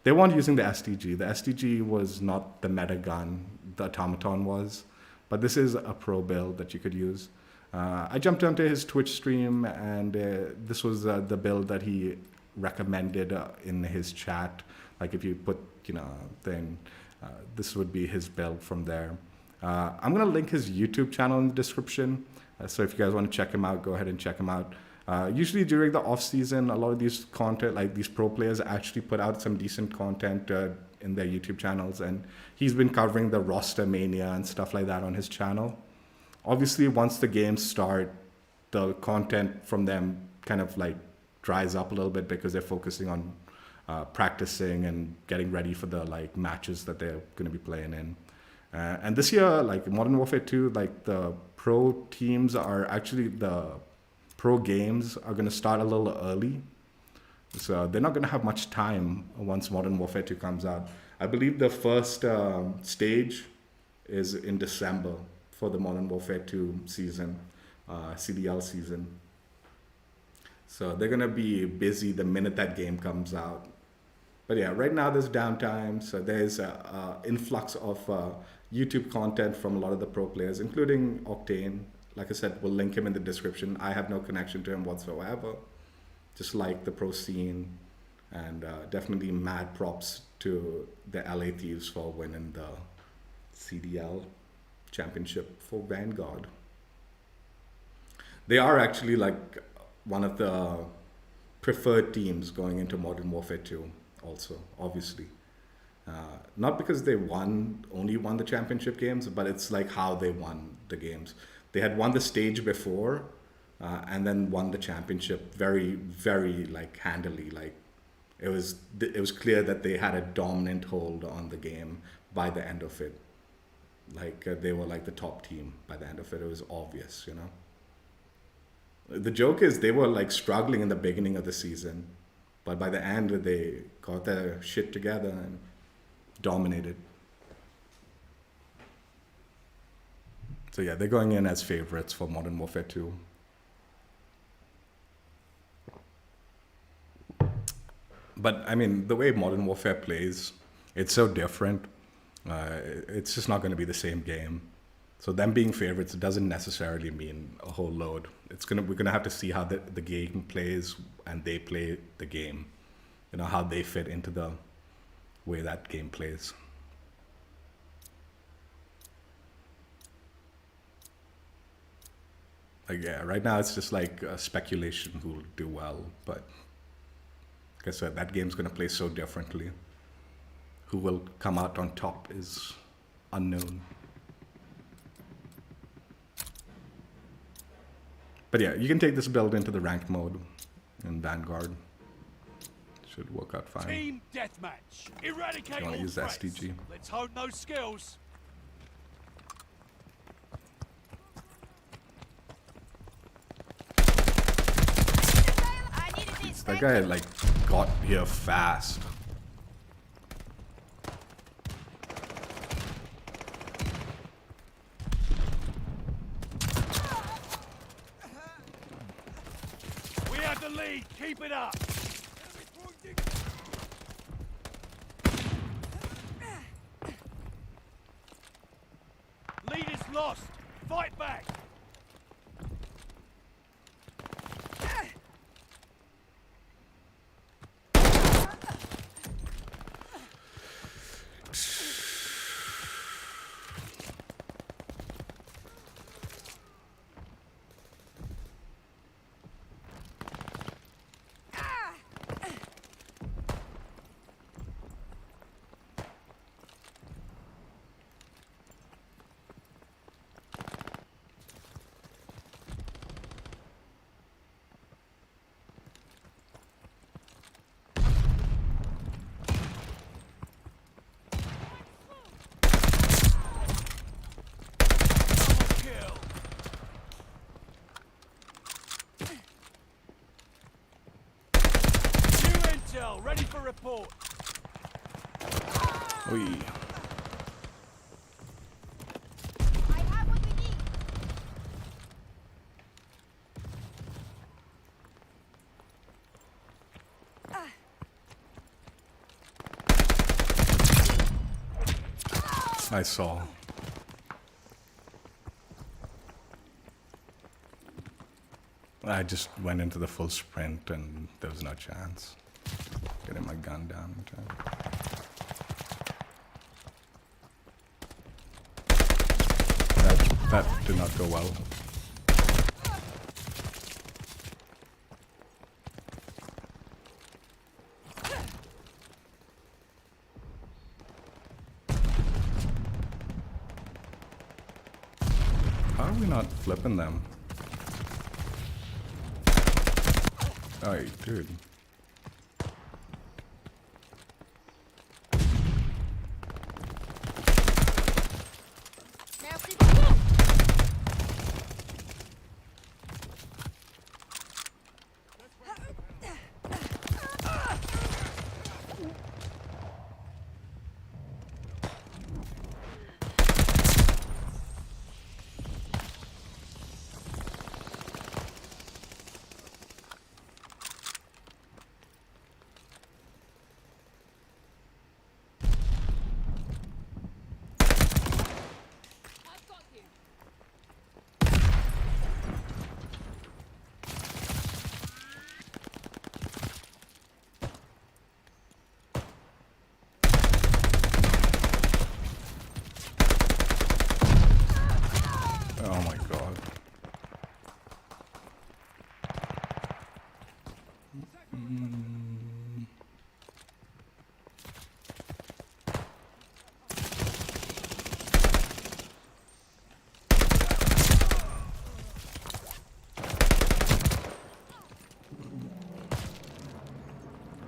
They weren't using the StG. The StG was not the meta gun, the automaton was, but this is a pro build that you could use. I jumped onto his Twitch stream and this was the build that he recommended in his chat. Like if you put, thing, this would be his build from there. I'm going to link his YouTube channel in the description. So if you guys want to check him out, go ahead and check him out. Usually during the off season, a lot of these content, like these pro players, actually put out some decent content in their YouTube channels, and he's been covering the roster mania and stuff like that on his channel. Obviously, once the games start, the content from them kind of like dries up a little bit because they're focusing on practicing and getting ready for the like matches that they're going to be playing in. And this year, like Modern Warfare 2, like the pro teams are actually, the pro games are going to start a little early. So they're not going to have much time once Modern Warfare 2 comes out. I believe the first stage is in December for the Modern Warfare 2 season, CDL season. So they're going to be busy the minute that game comes out. But yeah, right now there's downtime. So there's an influx of YouTube content from a lot of the pro players, including Octane. Like I said, we'll link him in the description. I have no connection to him whatsoever. Just like the pro scene, and definitely mad props to the LA Thieves for winning the CDL championship for Vanguard. They are actually like one of the preferred teams going into Modern Warfare 2 also, obviously. Not because they only won the championship games, but it's like how they won the games. They had won the stage before, and then won the championship very, very like handily. Like it was clear that they had a dominant hold on the game by the end of it. Like they were like the top team by the end of it. It was obvious, you know. The joke is they were like struggling in the beginning of the season, but by the end they got their shit together and dominated. So yeah, they're going in as favorites for Modern Warfare 2. But I mean, the way Modern Warfare plays, it's so different. It's just not going to be the same game. So them being favorites doesn't necessarily mean a whole load. We're gonna have to see how the game plays and they play the game. You know, how they fit into the way that game plays. Like, yeah, right now it's just like speculation who will do well, but like I said, that game's gonna play so differently. Who will come out on top is unknown. But yeah, you can take this build into the ranked mode in Vanguard. Should work out fine. Team deathmatch. Eradicate You wanna all use threats. StG. Let's hone those skills. I needed this. That guy like got here fast. We have the lead. Keep it up. Lead is lost. Fight back. Ready for report. Oy. I have what we need. I saw. I just went into the full sprint and there was no chance. Getting my gun down in time. That did not go well. How are we not flipping them? Oh, dude. Merci beaucoup. I've got you. Oh my god.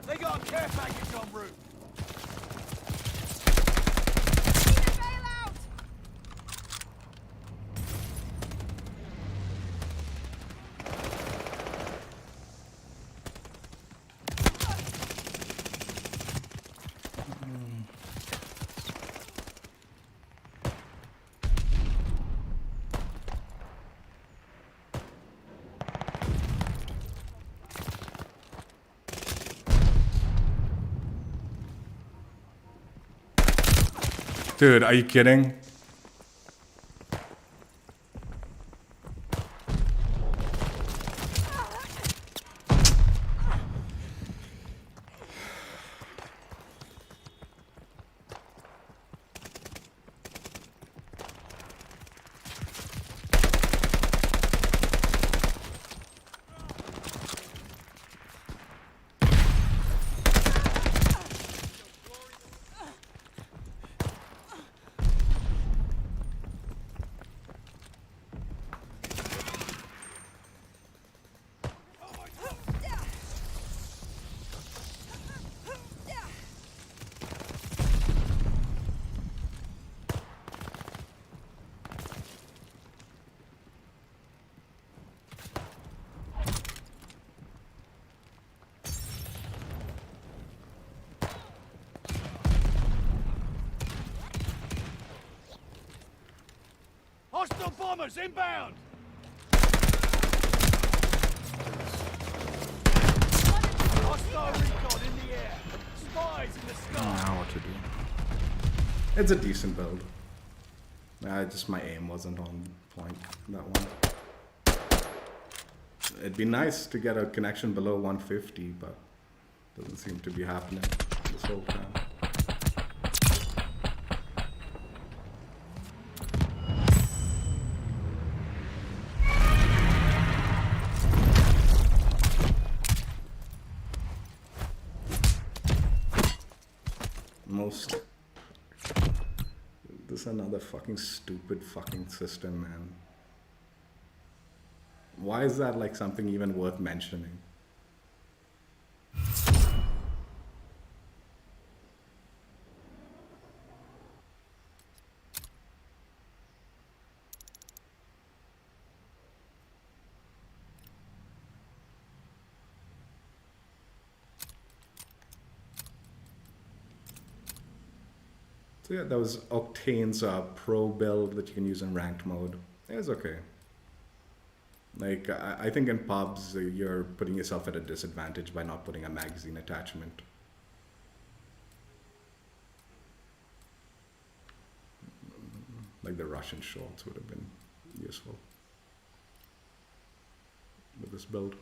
They got a care package en route. Need a bailout. Dude, are you kidding? Hostile bombers inbound. Hostile recon in the air. Spies in the sky. Now what to do? It's a decent build. Just my aim wasn't on point, that one. It'd be nice to get a connection below 150, but doesn't seem to be happening this whole time. This is another fucking stupid fucking system, man. Why is that like something even worth mentioning? So yeah, that was Octane's pro build that you can use in ranked mode. It was okay. Like, I think in pubs, you're putting yourself at a disadvantage by not putting a magazine attachment. Like the Russian shorts would have been useful with this build.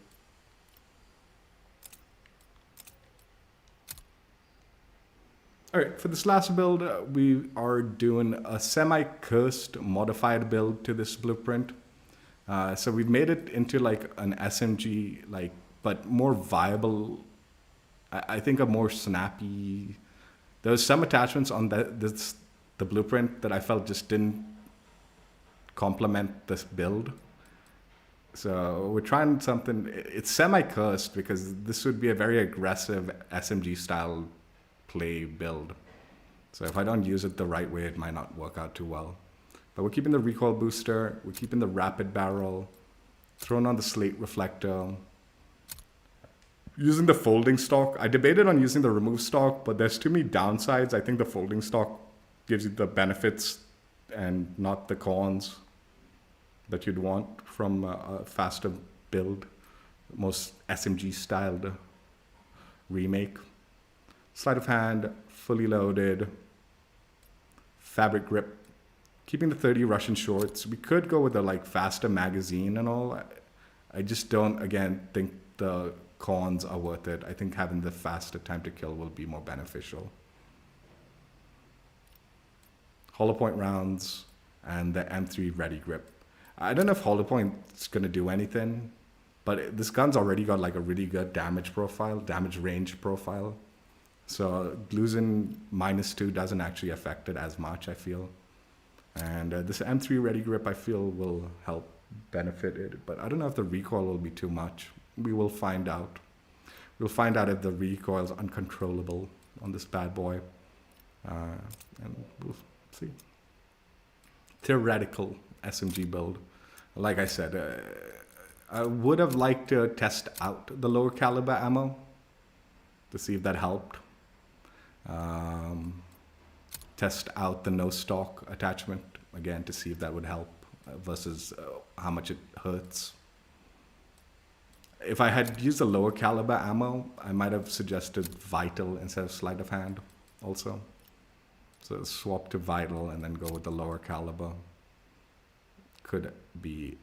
Alright, for this last build, we are doing a semi-cursed modified build to this blueprint. So we've made it into like an SMG, like, but more viable. I think a more snappy. There was some attachments on the blueprint that I felt just didn't complement this build. So we're trying something. It's semi-cursed because this would be a very aggressive SMG style play build. So if I don't use it the right way, it might not work out too well. But we're keeping the recoil booster, we're keeping the rapid barrel, throwing on the slate reflector, using the folding stock. I debated on using the remove stock, but there's too many downsides. I think the folding stock gives you the benefits and not the cons that you'd want from a faster build, most SMG styled remake. Sleight of hand, fully loaded, fabric grip, keeping the 30 Russian shorts. We could go with a like faster magazine and all. I just don't, again, think the cons are worth it. I think having the faster time to kill will be more beneficial. Hollow point rounds and the M3 ready grip. I don't know if hollow point's gonna do anything, but this gun's already got like a really good damage profile, damage range profile. So losing -2 doesn't actually affect it as much, I feel. And this M3 ready grip, I feel, will help benefit it. But I don't know if the recoil will be too much. We will find out. We'll find out if the recoil is uncontrollable on this bad boy. And we'll see. Theoretical SMG build. Like I said, I would have liked to test out the lower caliber ammo to see if that helped. Test out the no stock attachment again to see if that would help versus how much it hurts. If I had used a lower caliber ammo, I might have suggested Vital instead of sleight of hand also. So swap to Vital and then go with the lower caliber. Could be,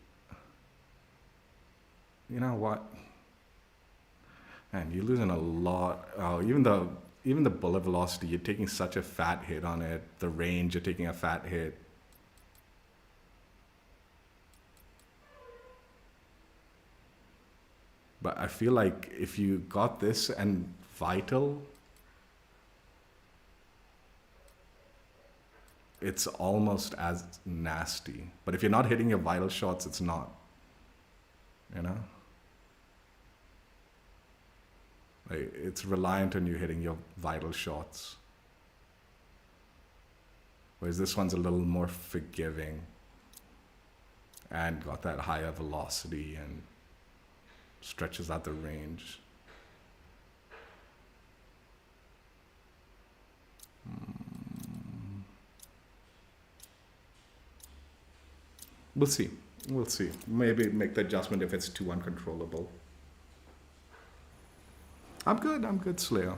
you know what? Man, you're losing a lot. Oh, even the bullet velocity, you're taking such a fat hit on it. The range, you're taking a fat hit. But I feel like if you got this and Vital, it's almost as nasty. But if you're not hitting your Vital shots, it's not. You know? Like, it's reliant on you hitting your Vital shots. Whereas this one's a little more forgiving and got that higher velocity and stretches out the range. We'll see. We'll see. Maybe make the adjustment if it's too uncontrollable. I'm good, Slayer.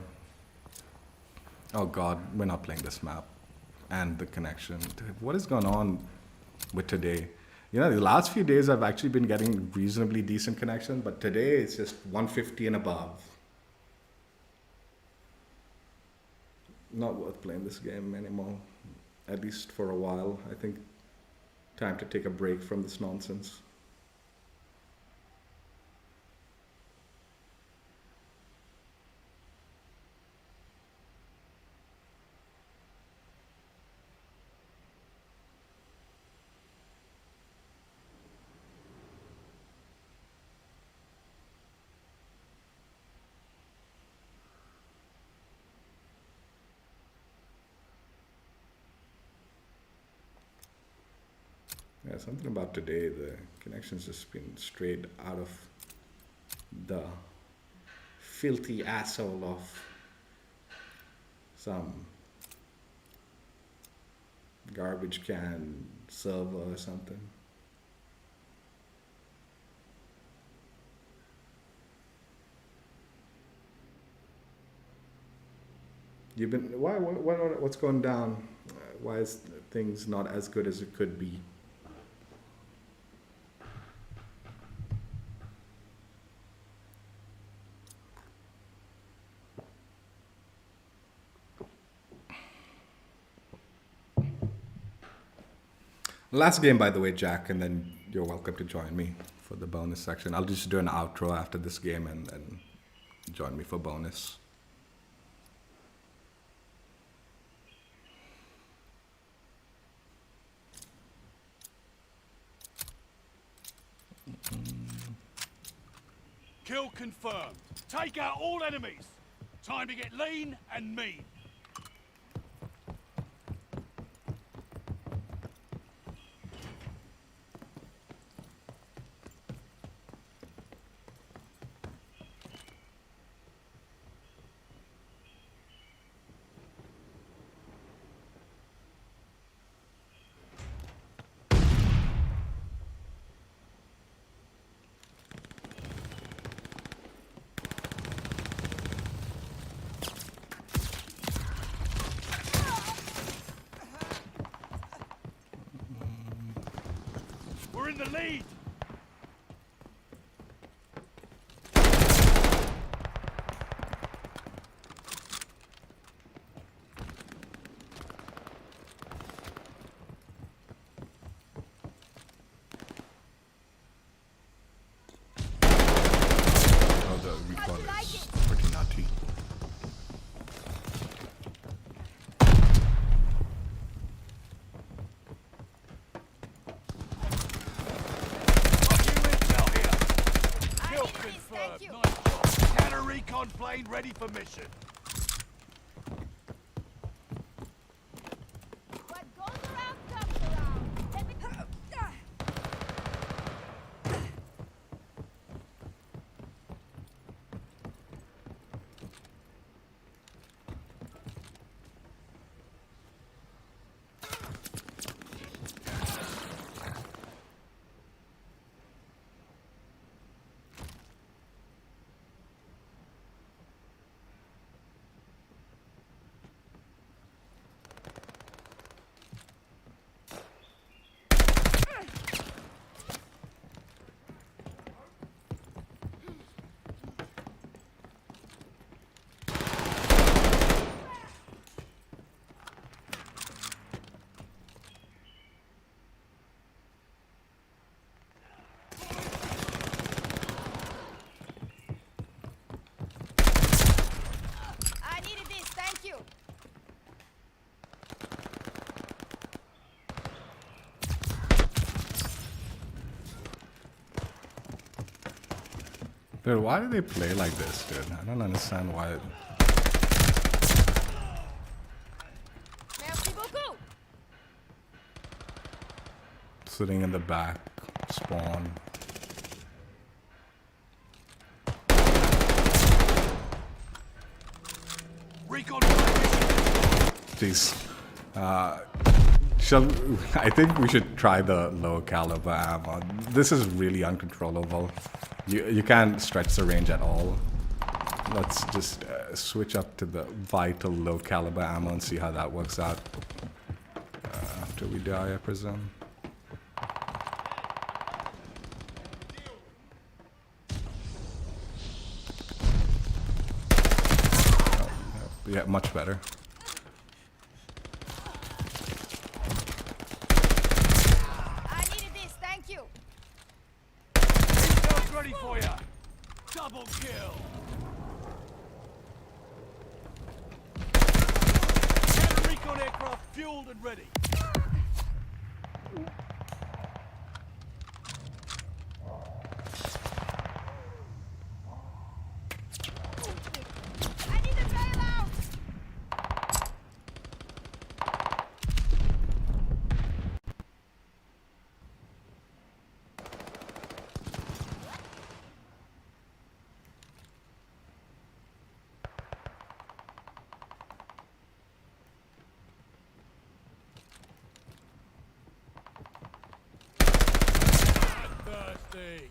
Oh god, we're not playing this map. And the connection. What is going on with today? You know, the last few days I've actually been getting reasonably decent connection, but today it's just 150 and above. Not worth playing this game anymore. At least for a while. I think time to take a break from this nonsense. Yeah, something about today, the connection's just been straight out of the filthy asshole of some garbage can server or something. You've been, what's going down? Why is things not as good as it could be? Last game, by the way, Jack, and then you're welcome to join me for the bonus section. I'll just do an outro after this game and then join me for bonus. Kill confirmed. Take out all enemies. Time to get lean and mean. We're in the lead. Oh, the recon is pretty nutty. Recon plane ready for mission. What goes around comes around. Let me... I needed this, thank you. Dude, why do they play like this, dude? I don't understand why. Merci beaucoup. Sitting in the back, spawn. Recon plane mission. Jeez. I think we should try the low caliber ammo. This is really uncontrollable. You can't stretch the range at all. Let's just switch up to the vital low caliber ammo and see how that works out. After we die, I presume. Oh, yeah, much better. I needed this, thank you. Intel's ready for ya. Double kill. Recon aircraft fueled and ready. I need a bailout. Thirsty.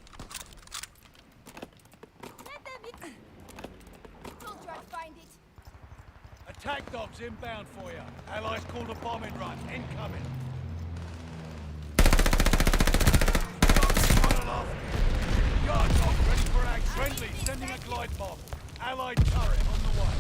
Let them in. We'll try to find it. Attack dogs inbound for you. Allies called a bombing run. Incoming. Guard dog ready for action. Friendly sending a glide bomb. Allied turret on the way.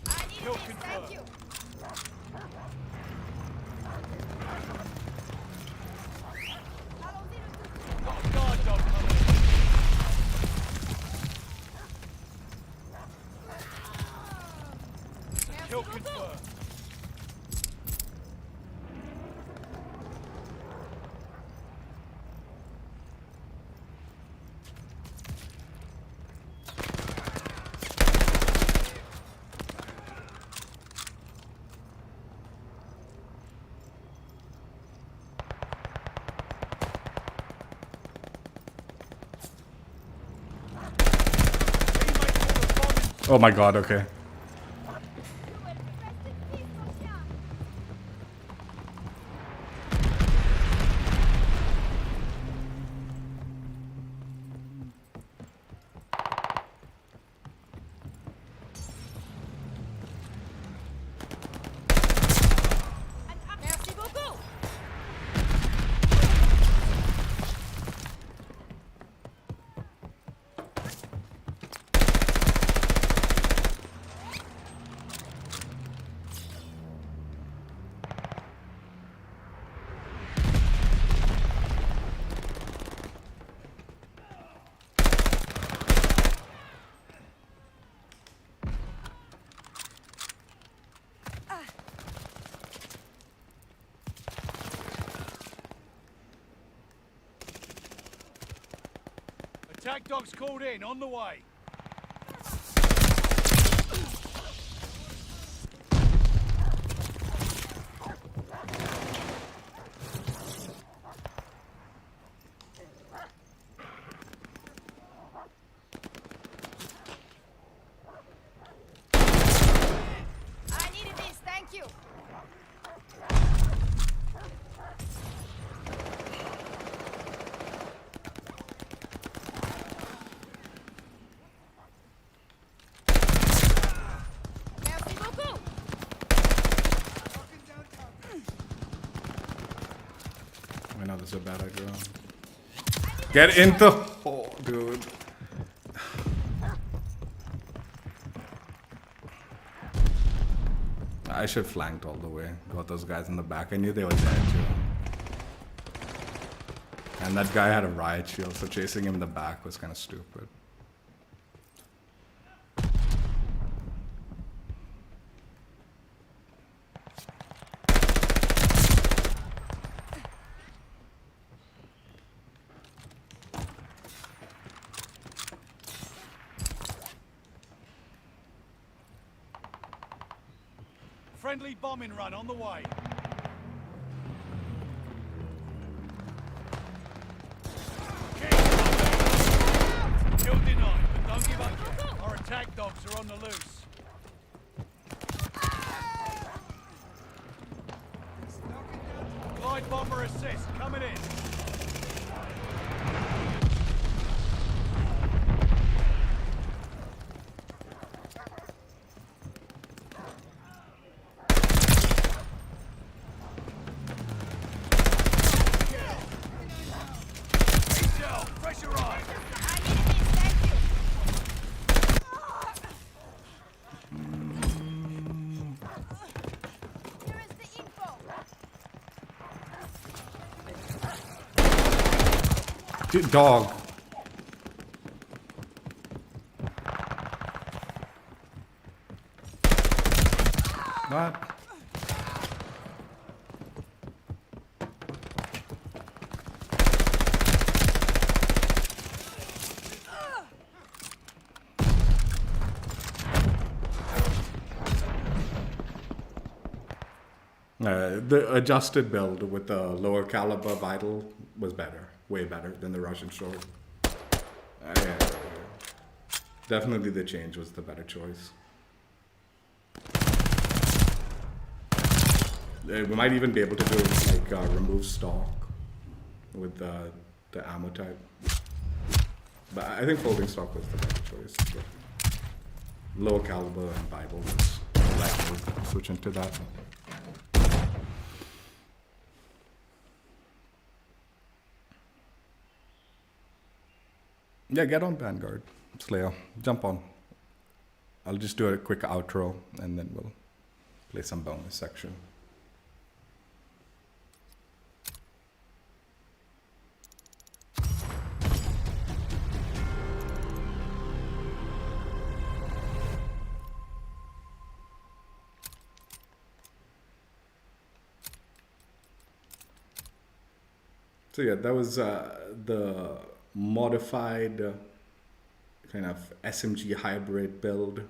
I needed Kill this, confirmed. thank you. Hello, 022. Got a guard dog coming. Kill confirmed. Oh my god, okay. Merci beaucoup. Attack dogs called in, on the way. I needed this, thank you. Merci beaucoup. I know this is a bad idea. Get into. Oh, dude. I should have flanked all the way. Got those guys in the back. I knew they were dead too. And that guy had a riot shield, so chasing him in the back was kind of stupid. Friendly bombing run on the way. Kill denied, but don't give up yet. Our attack dogs are on the loose. Glide bomber assist coming in. Dude, dog. What? The adjusted build with the lower caliber vital was better, way better than the Russian sword. Yeah. Definitely the change was the better choice. We might even be able to do like remove stock with the ammo type. But I think folding stock was the better choice. But lower caliber and Bible was likely switch into that. Yeah, get on Vanguard, Slayer. Jump on. I'll just do a quick outro and then we'll play some bonus section. So yeah, that was the modified kind of SMG hybrid build.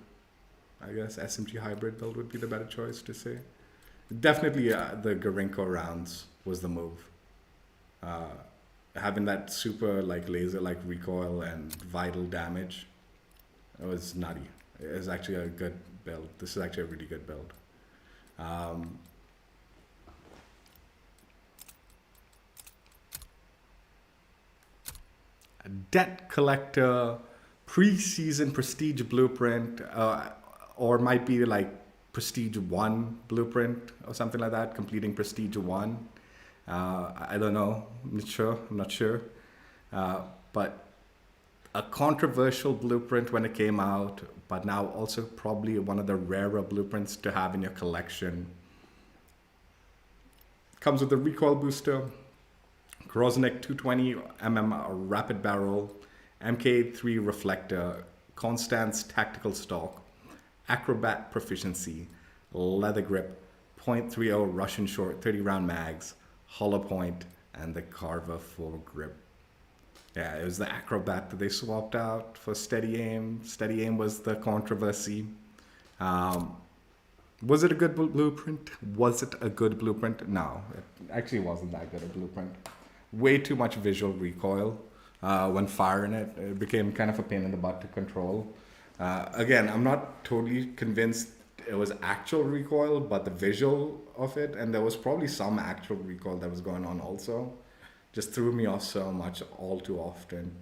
I guess SMG hybrid build would be the better choice to say. Definitely the Gorenko rounds was the move. Having that super like laser like recoil and vital damage, it was nutty. It was actually a good build. This is actually a really good build. Debt Collector preseason prestige blueprint, or might be like prestige 1 blueprint or something like that, completing prestige 1. I don't know, I'm not sure. But a controversial blueprint when it came out, but now also probably one of the rarer blueprints to have in your collection. Comes with a recoil booster, Groznik 220 rapid barrel, MK3 reflector, Constance tactical stock, acrobat proficiency, leather grip, .30 Russian short 30 round mags, hollow point, and the Carver foregrip. Yeah, it was the acrobat that they swapped out for steady aim. Steady aim was the controversy. Was it a good blueprint? Was it a good blueprint? No, it actually wasn't that good a blueprint. Way too much visual recoil when firing it. It became kind of a pain in the butt to control. Again, I'm not totally convinced it was actual recoil, but the visual of it, and there was probably some actual recoil that was going on also, just threw me off so much all too often.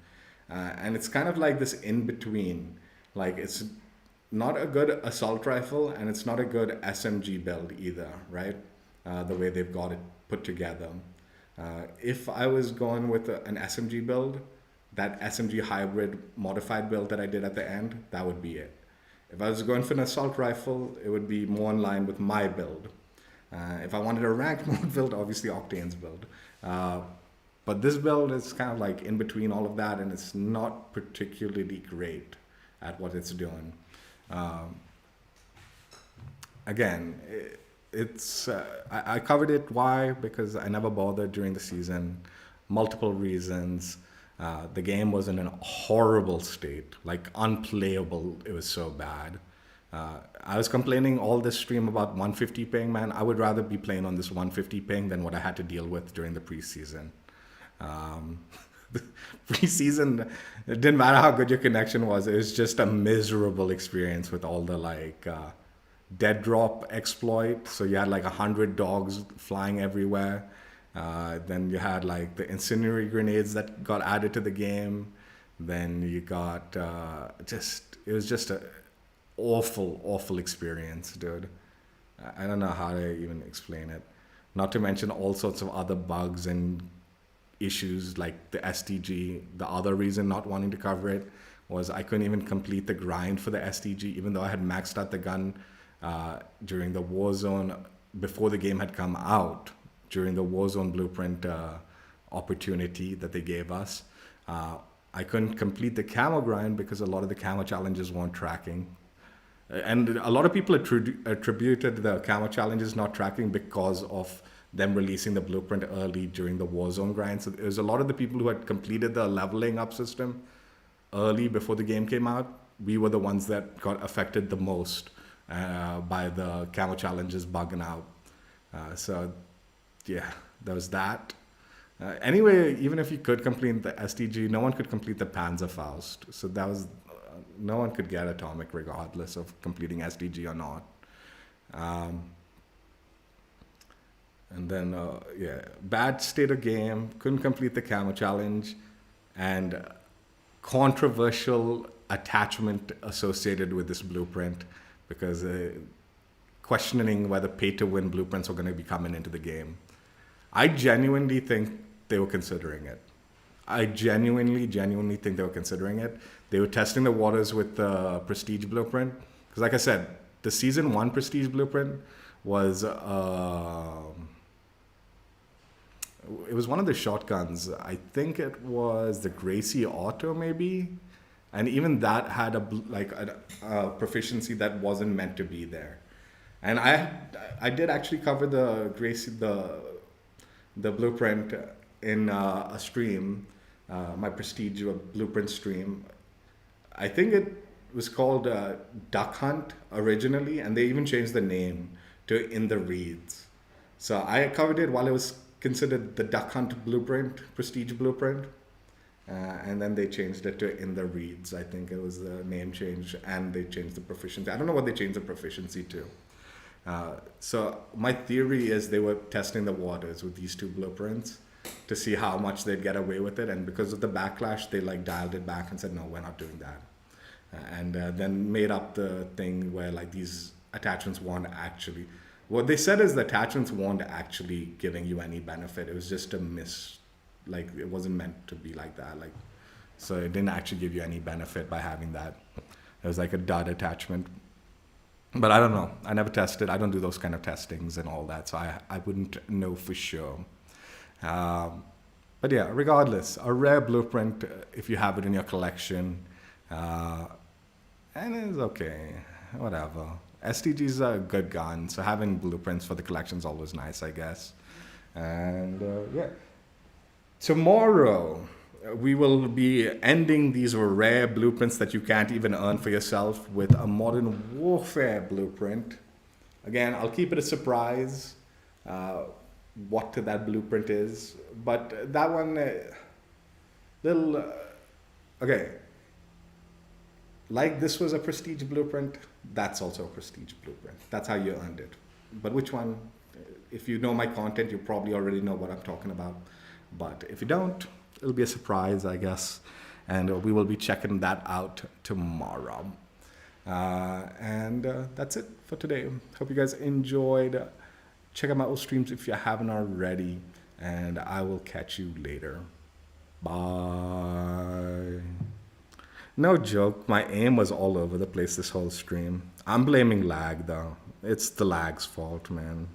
And it's kind of like this in between. Like, it's not a good assault rifle and it's not a good SMG build either, right? The way they've got it put together. If I was going with an SMG build, that SMG hybrid modified build that I did at the end, that would be it. If I was going for an assault rifle, it would be more in line with my build. If I wanted a ranked mode build, obviously Octane's build. But this build is kind of like in between all of that, and it's not particularly great at what it's doing. Again, I covered it. Why? Because I never bothered during the season. Multiple reasons. The game was in a horrible state, like unplayable. It was so bad. I was complaining all this stream about 150 ping, man. I would rather be playing on this 150 ping than what I had to deal with during the preseason. The preseason, it didn't matter how good your connection was. It was just a miserable experience with all the like dead drop exploit. So you had like 100 dogs flying everywhere. Then you had like the incendiary grenades that got added to the game. Then you got it was just a awful experience, dude. I don't know how to even explain it. Not to mention all sorts of other bugs and issues like the StG. The other reason not wanting to cover it was I couldn't even complete the grind for the StG, even though I had maxed out the gun during the Warzone before the game had come out, during the Warzone blueprint opportunity that they gave us. I couldn't complete the camo grind because a lot of the camo challenges weren't tracking. And a lot of people attributed the camo challenges not tracking because of them releasing the blueprint early during the Warzone grind. So it was a lot of the people who had completed the leveling up system early before the game came out. We were the ones that got affected the most by the camo challenges bugging out. So yeah, there was that. Anyway, even if you could complete the StG, no one could complete the Panzerfaust. So that was, no one could get Atomic regardless of completing StG or not. And then, bad state of game, couldn't complete the camo challenge, and controversial attachment associated with this blueprint because questioning whether pay-to-win blueprints were going to be coming into the game. I genuinely think they were considering it. I genuinely think they were considering it. They were testing the waters with the Prestige blueprint. Because like I said, the Season 1 Prestige blueprint was... it was one of the shotguns. I think it was the Gracie Auto maybe. And even that had a proficiency that wasn't meant to be there. And I did actually cover the Gracie, the blueprint in a stream, my Prestige Blueprint stream. I think it was called Duck Hunt originally, and they even changed the name to In the Reeds. So I covered it while it was considered the Duck Hunt Blueprint, Prestige Blueprint. And then they changed it to In the Reeds. I think it was the name change, and they changed the proficiency. I don't know what they changed the proficiency to. So my theory is they were testing the waters with these two blueprints to see how much they'd get away with it. And because of the backlash, they like dialed it back and said, no, we're not doing that. And then made up the thing where like these attachments weren't actually, what they said is the attachments weren't actually giving you any benefit. It was just a like it wasn't meant to be like that. Like, so it didn't actually give you any benefit by having that. It was like a dud attachment. But I don't know. I never tested. I don't do those kind of testings and all that. So I wouldn't know for sure. But yeah, regardless, a rare blueprint, if you have it in your collection, and it's okay, whatever. StG's a good gun, so having blueprints for the collection is always nice, I guess. And yeah. Tomorrow, we will be ending these rare blueprints that you can't even earn for yourself with a Modern Warfare blueprint. Again, I'll keep it a surprise what that blueprint is. But that one, okay. Like this was a Prestige blueprint, that's also a Prestige blueprint. That's how you earned it. But which one? If you know my content, you probably already know what I'm talking about. But if you don't, it'll be a surprise, I guess. And we will be checking that out tomorrow. And that's it for today. Hope you guys enjoyed. Check out my old streams if you haven't already. And I will catch you later. Bye. No joke, my aim was all over the place this whole stream. I'm blaming lag though. It's the lag's fault, man.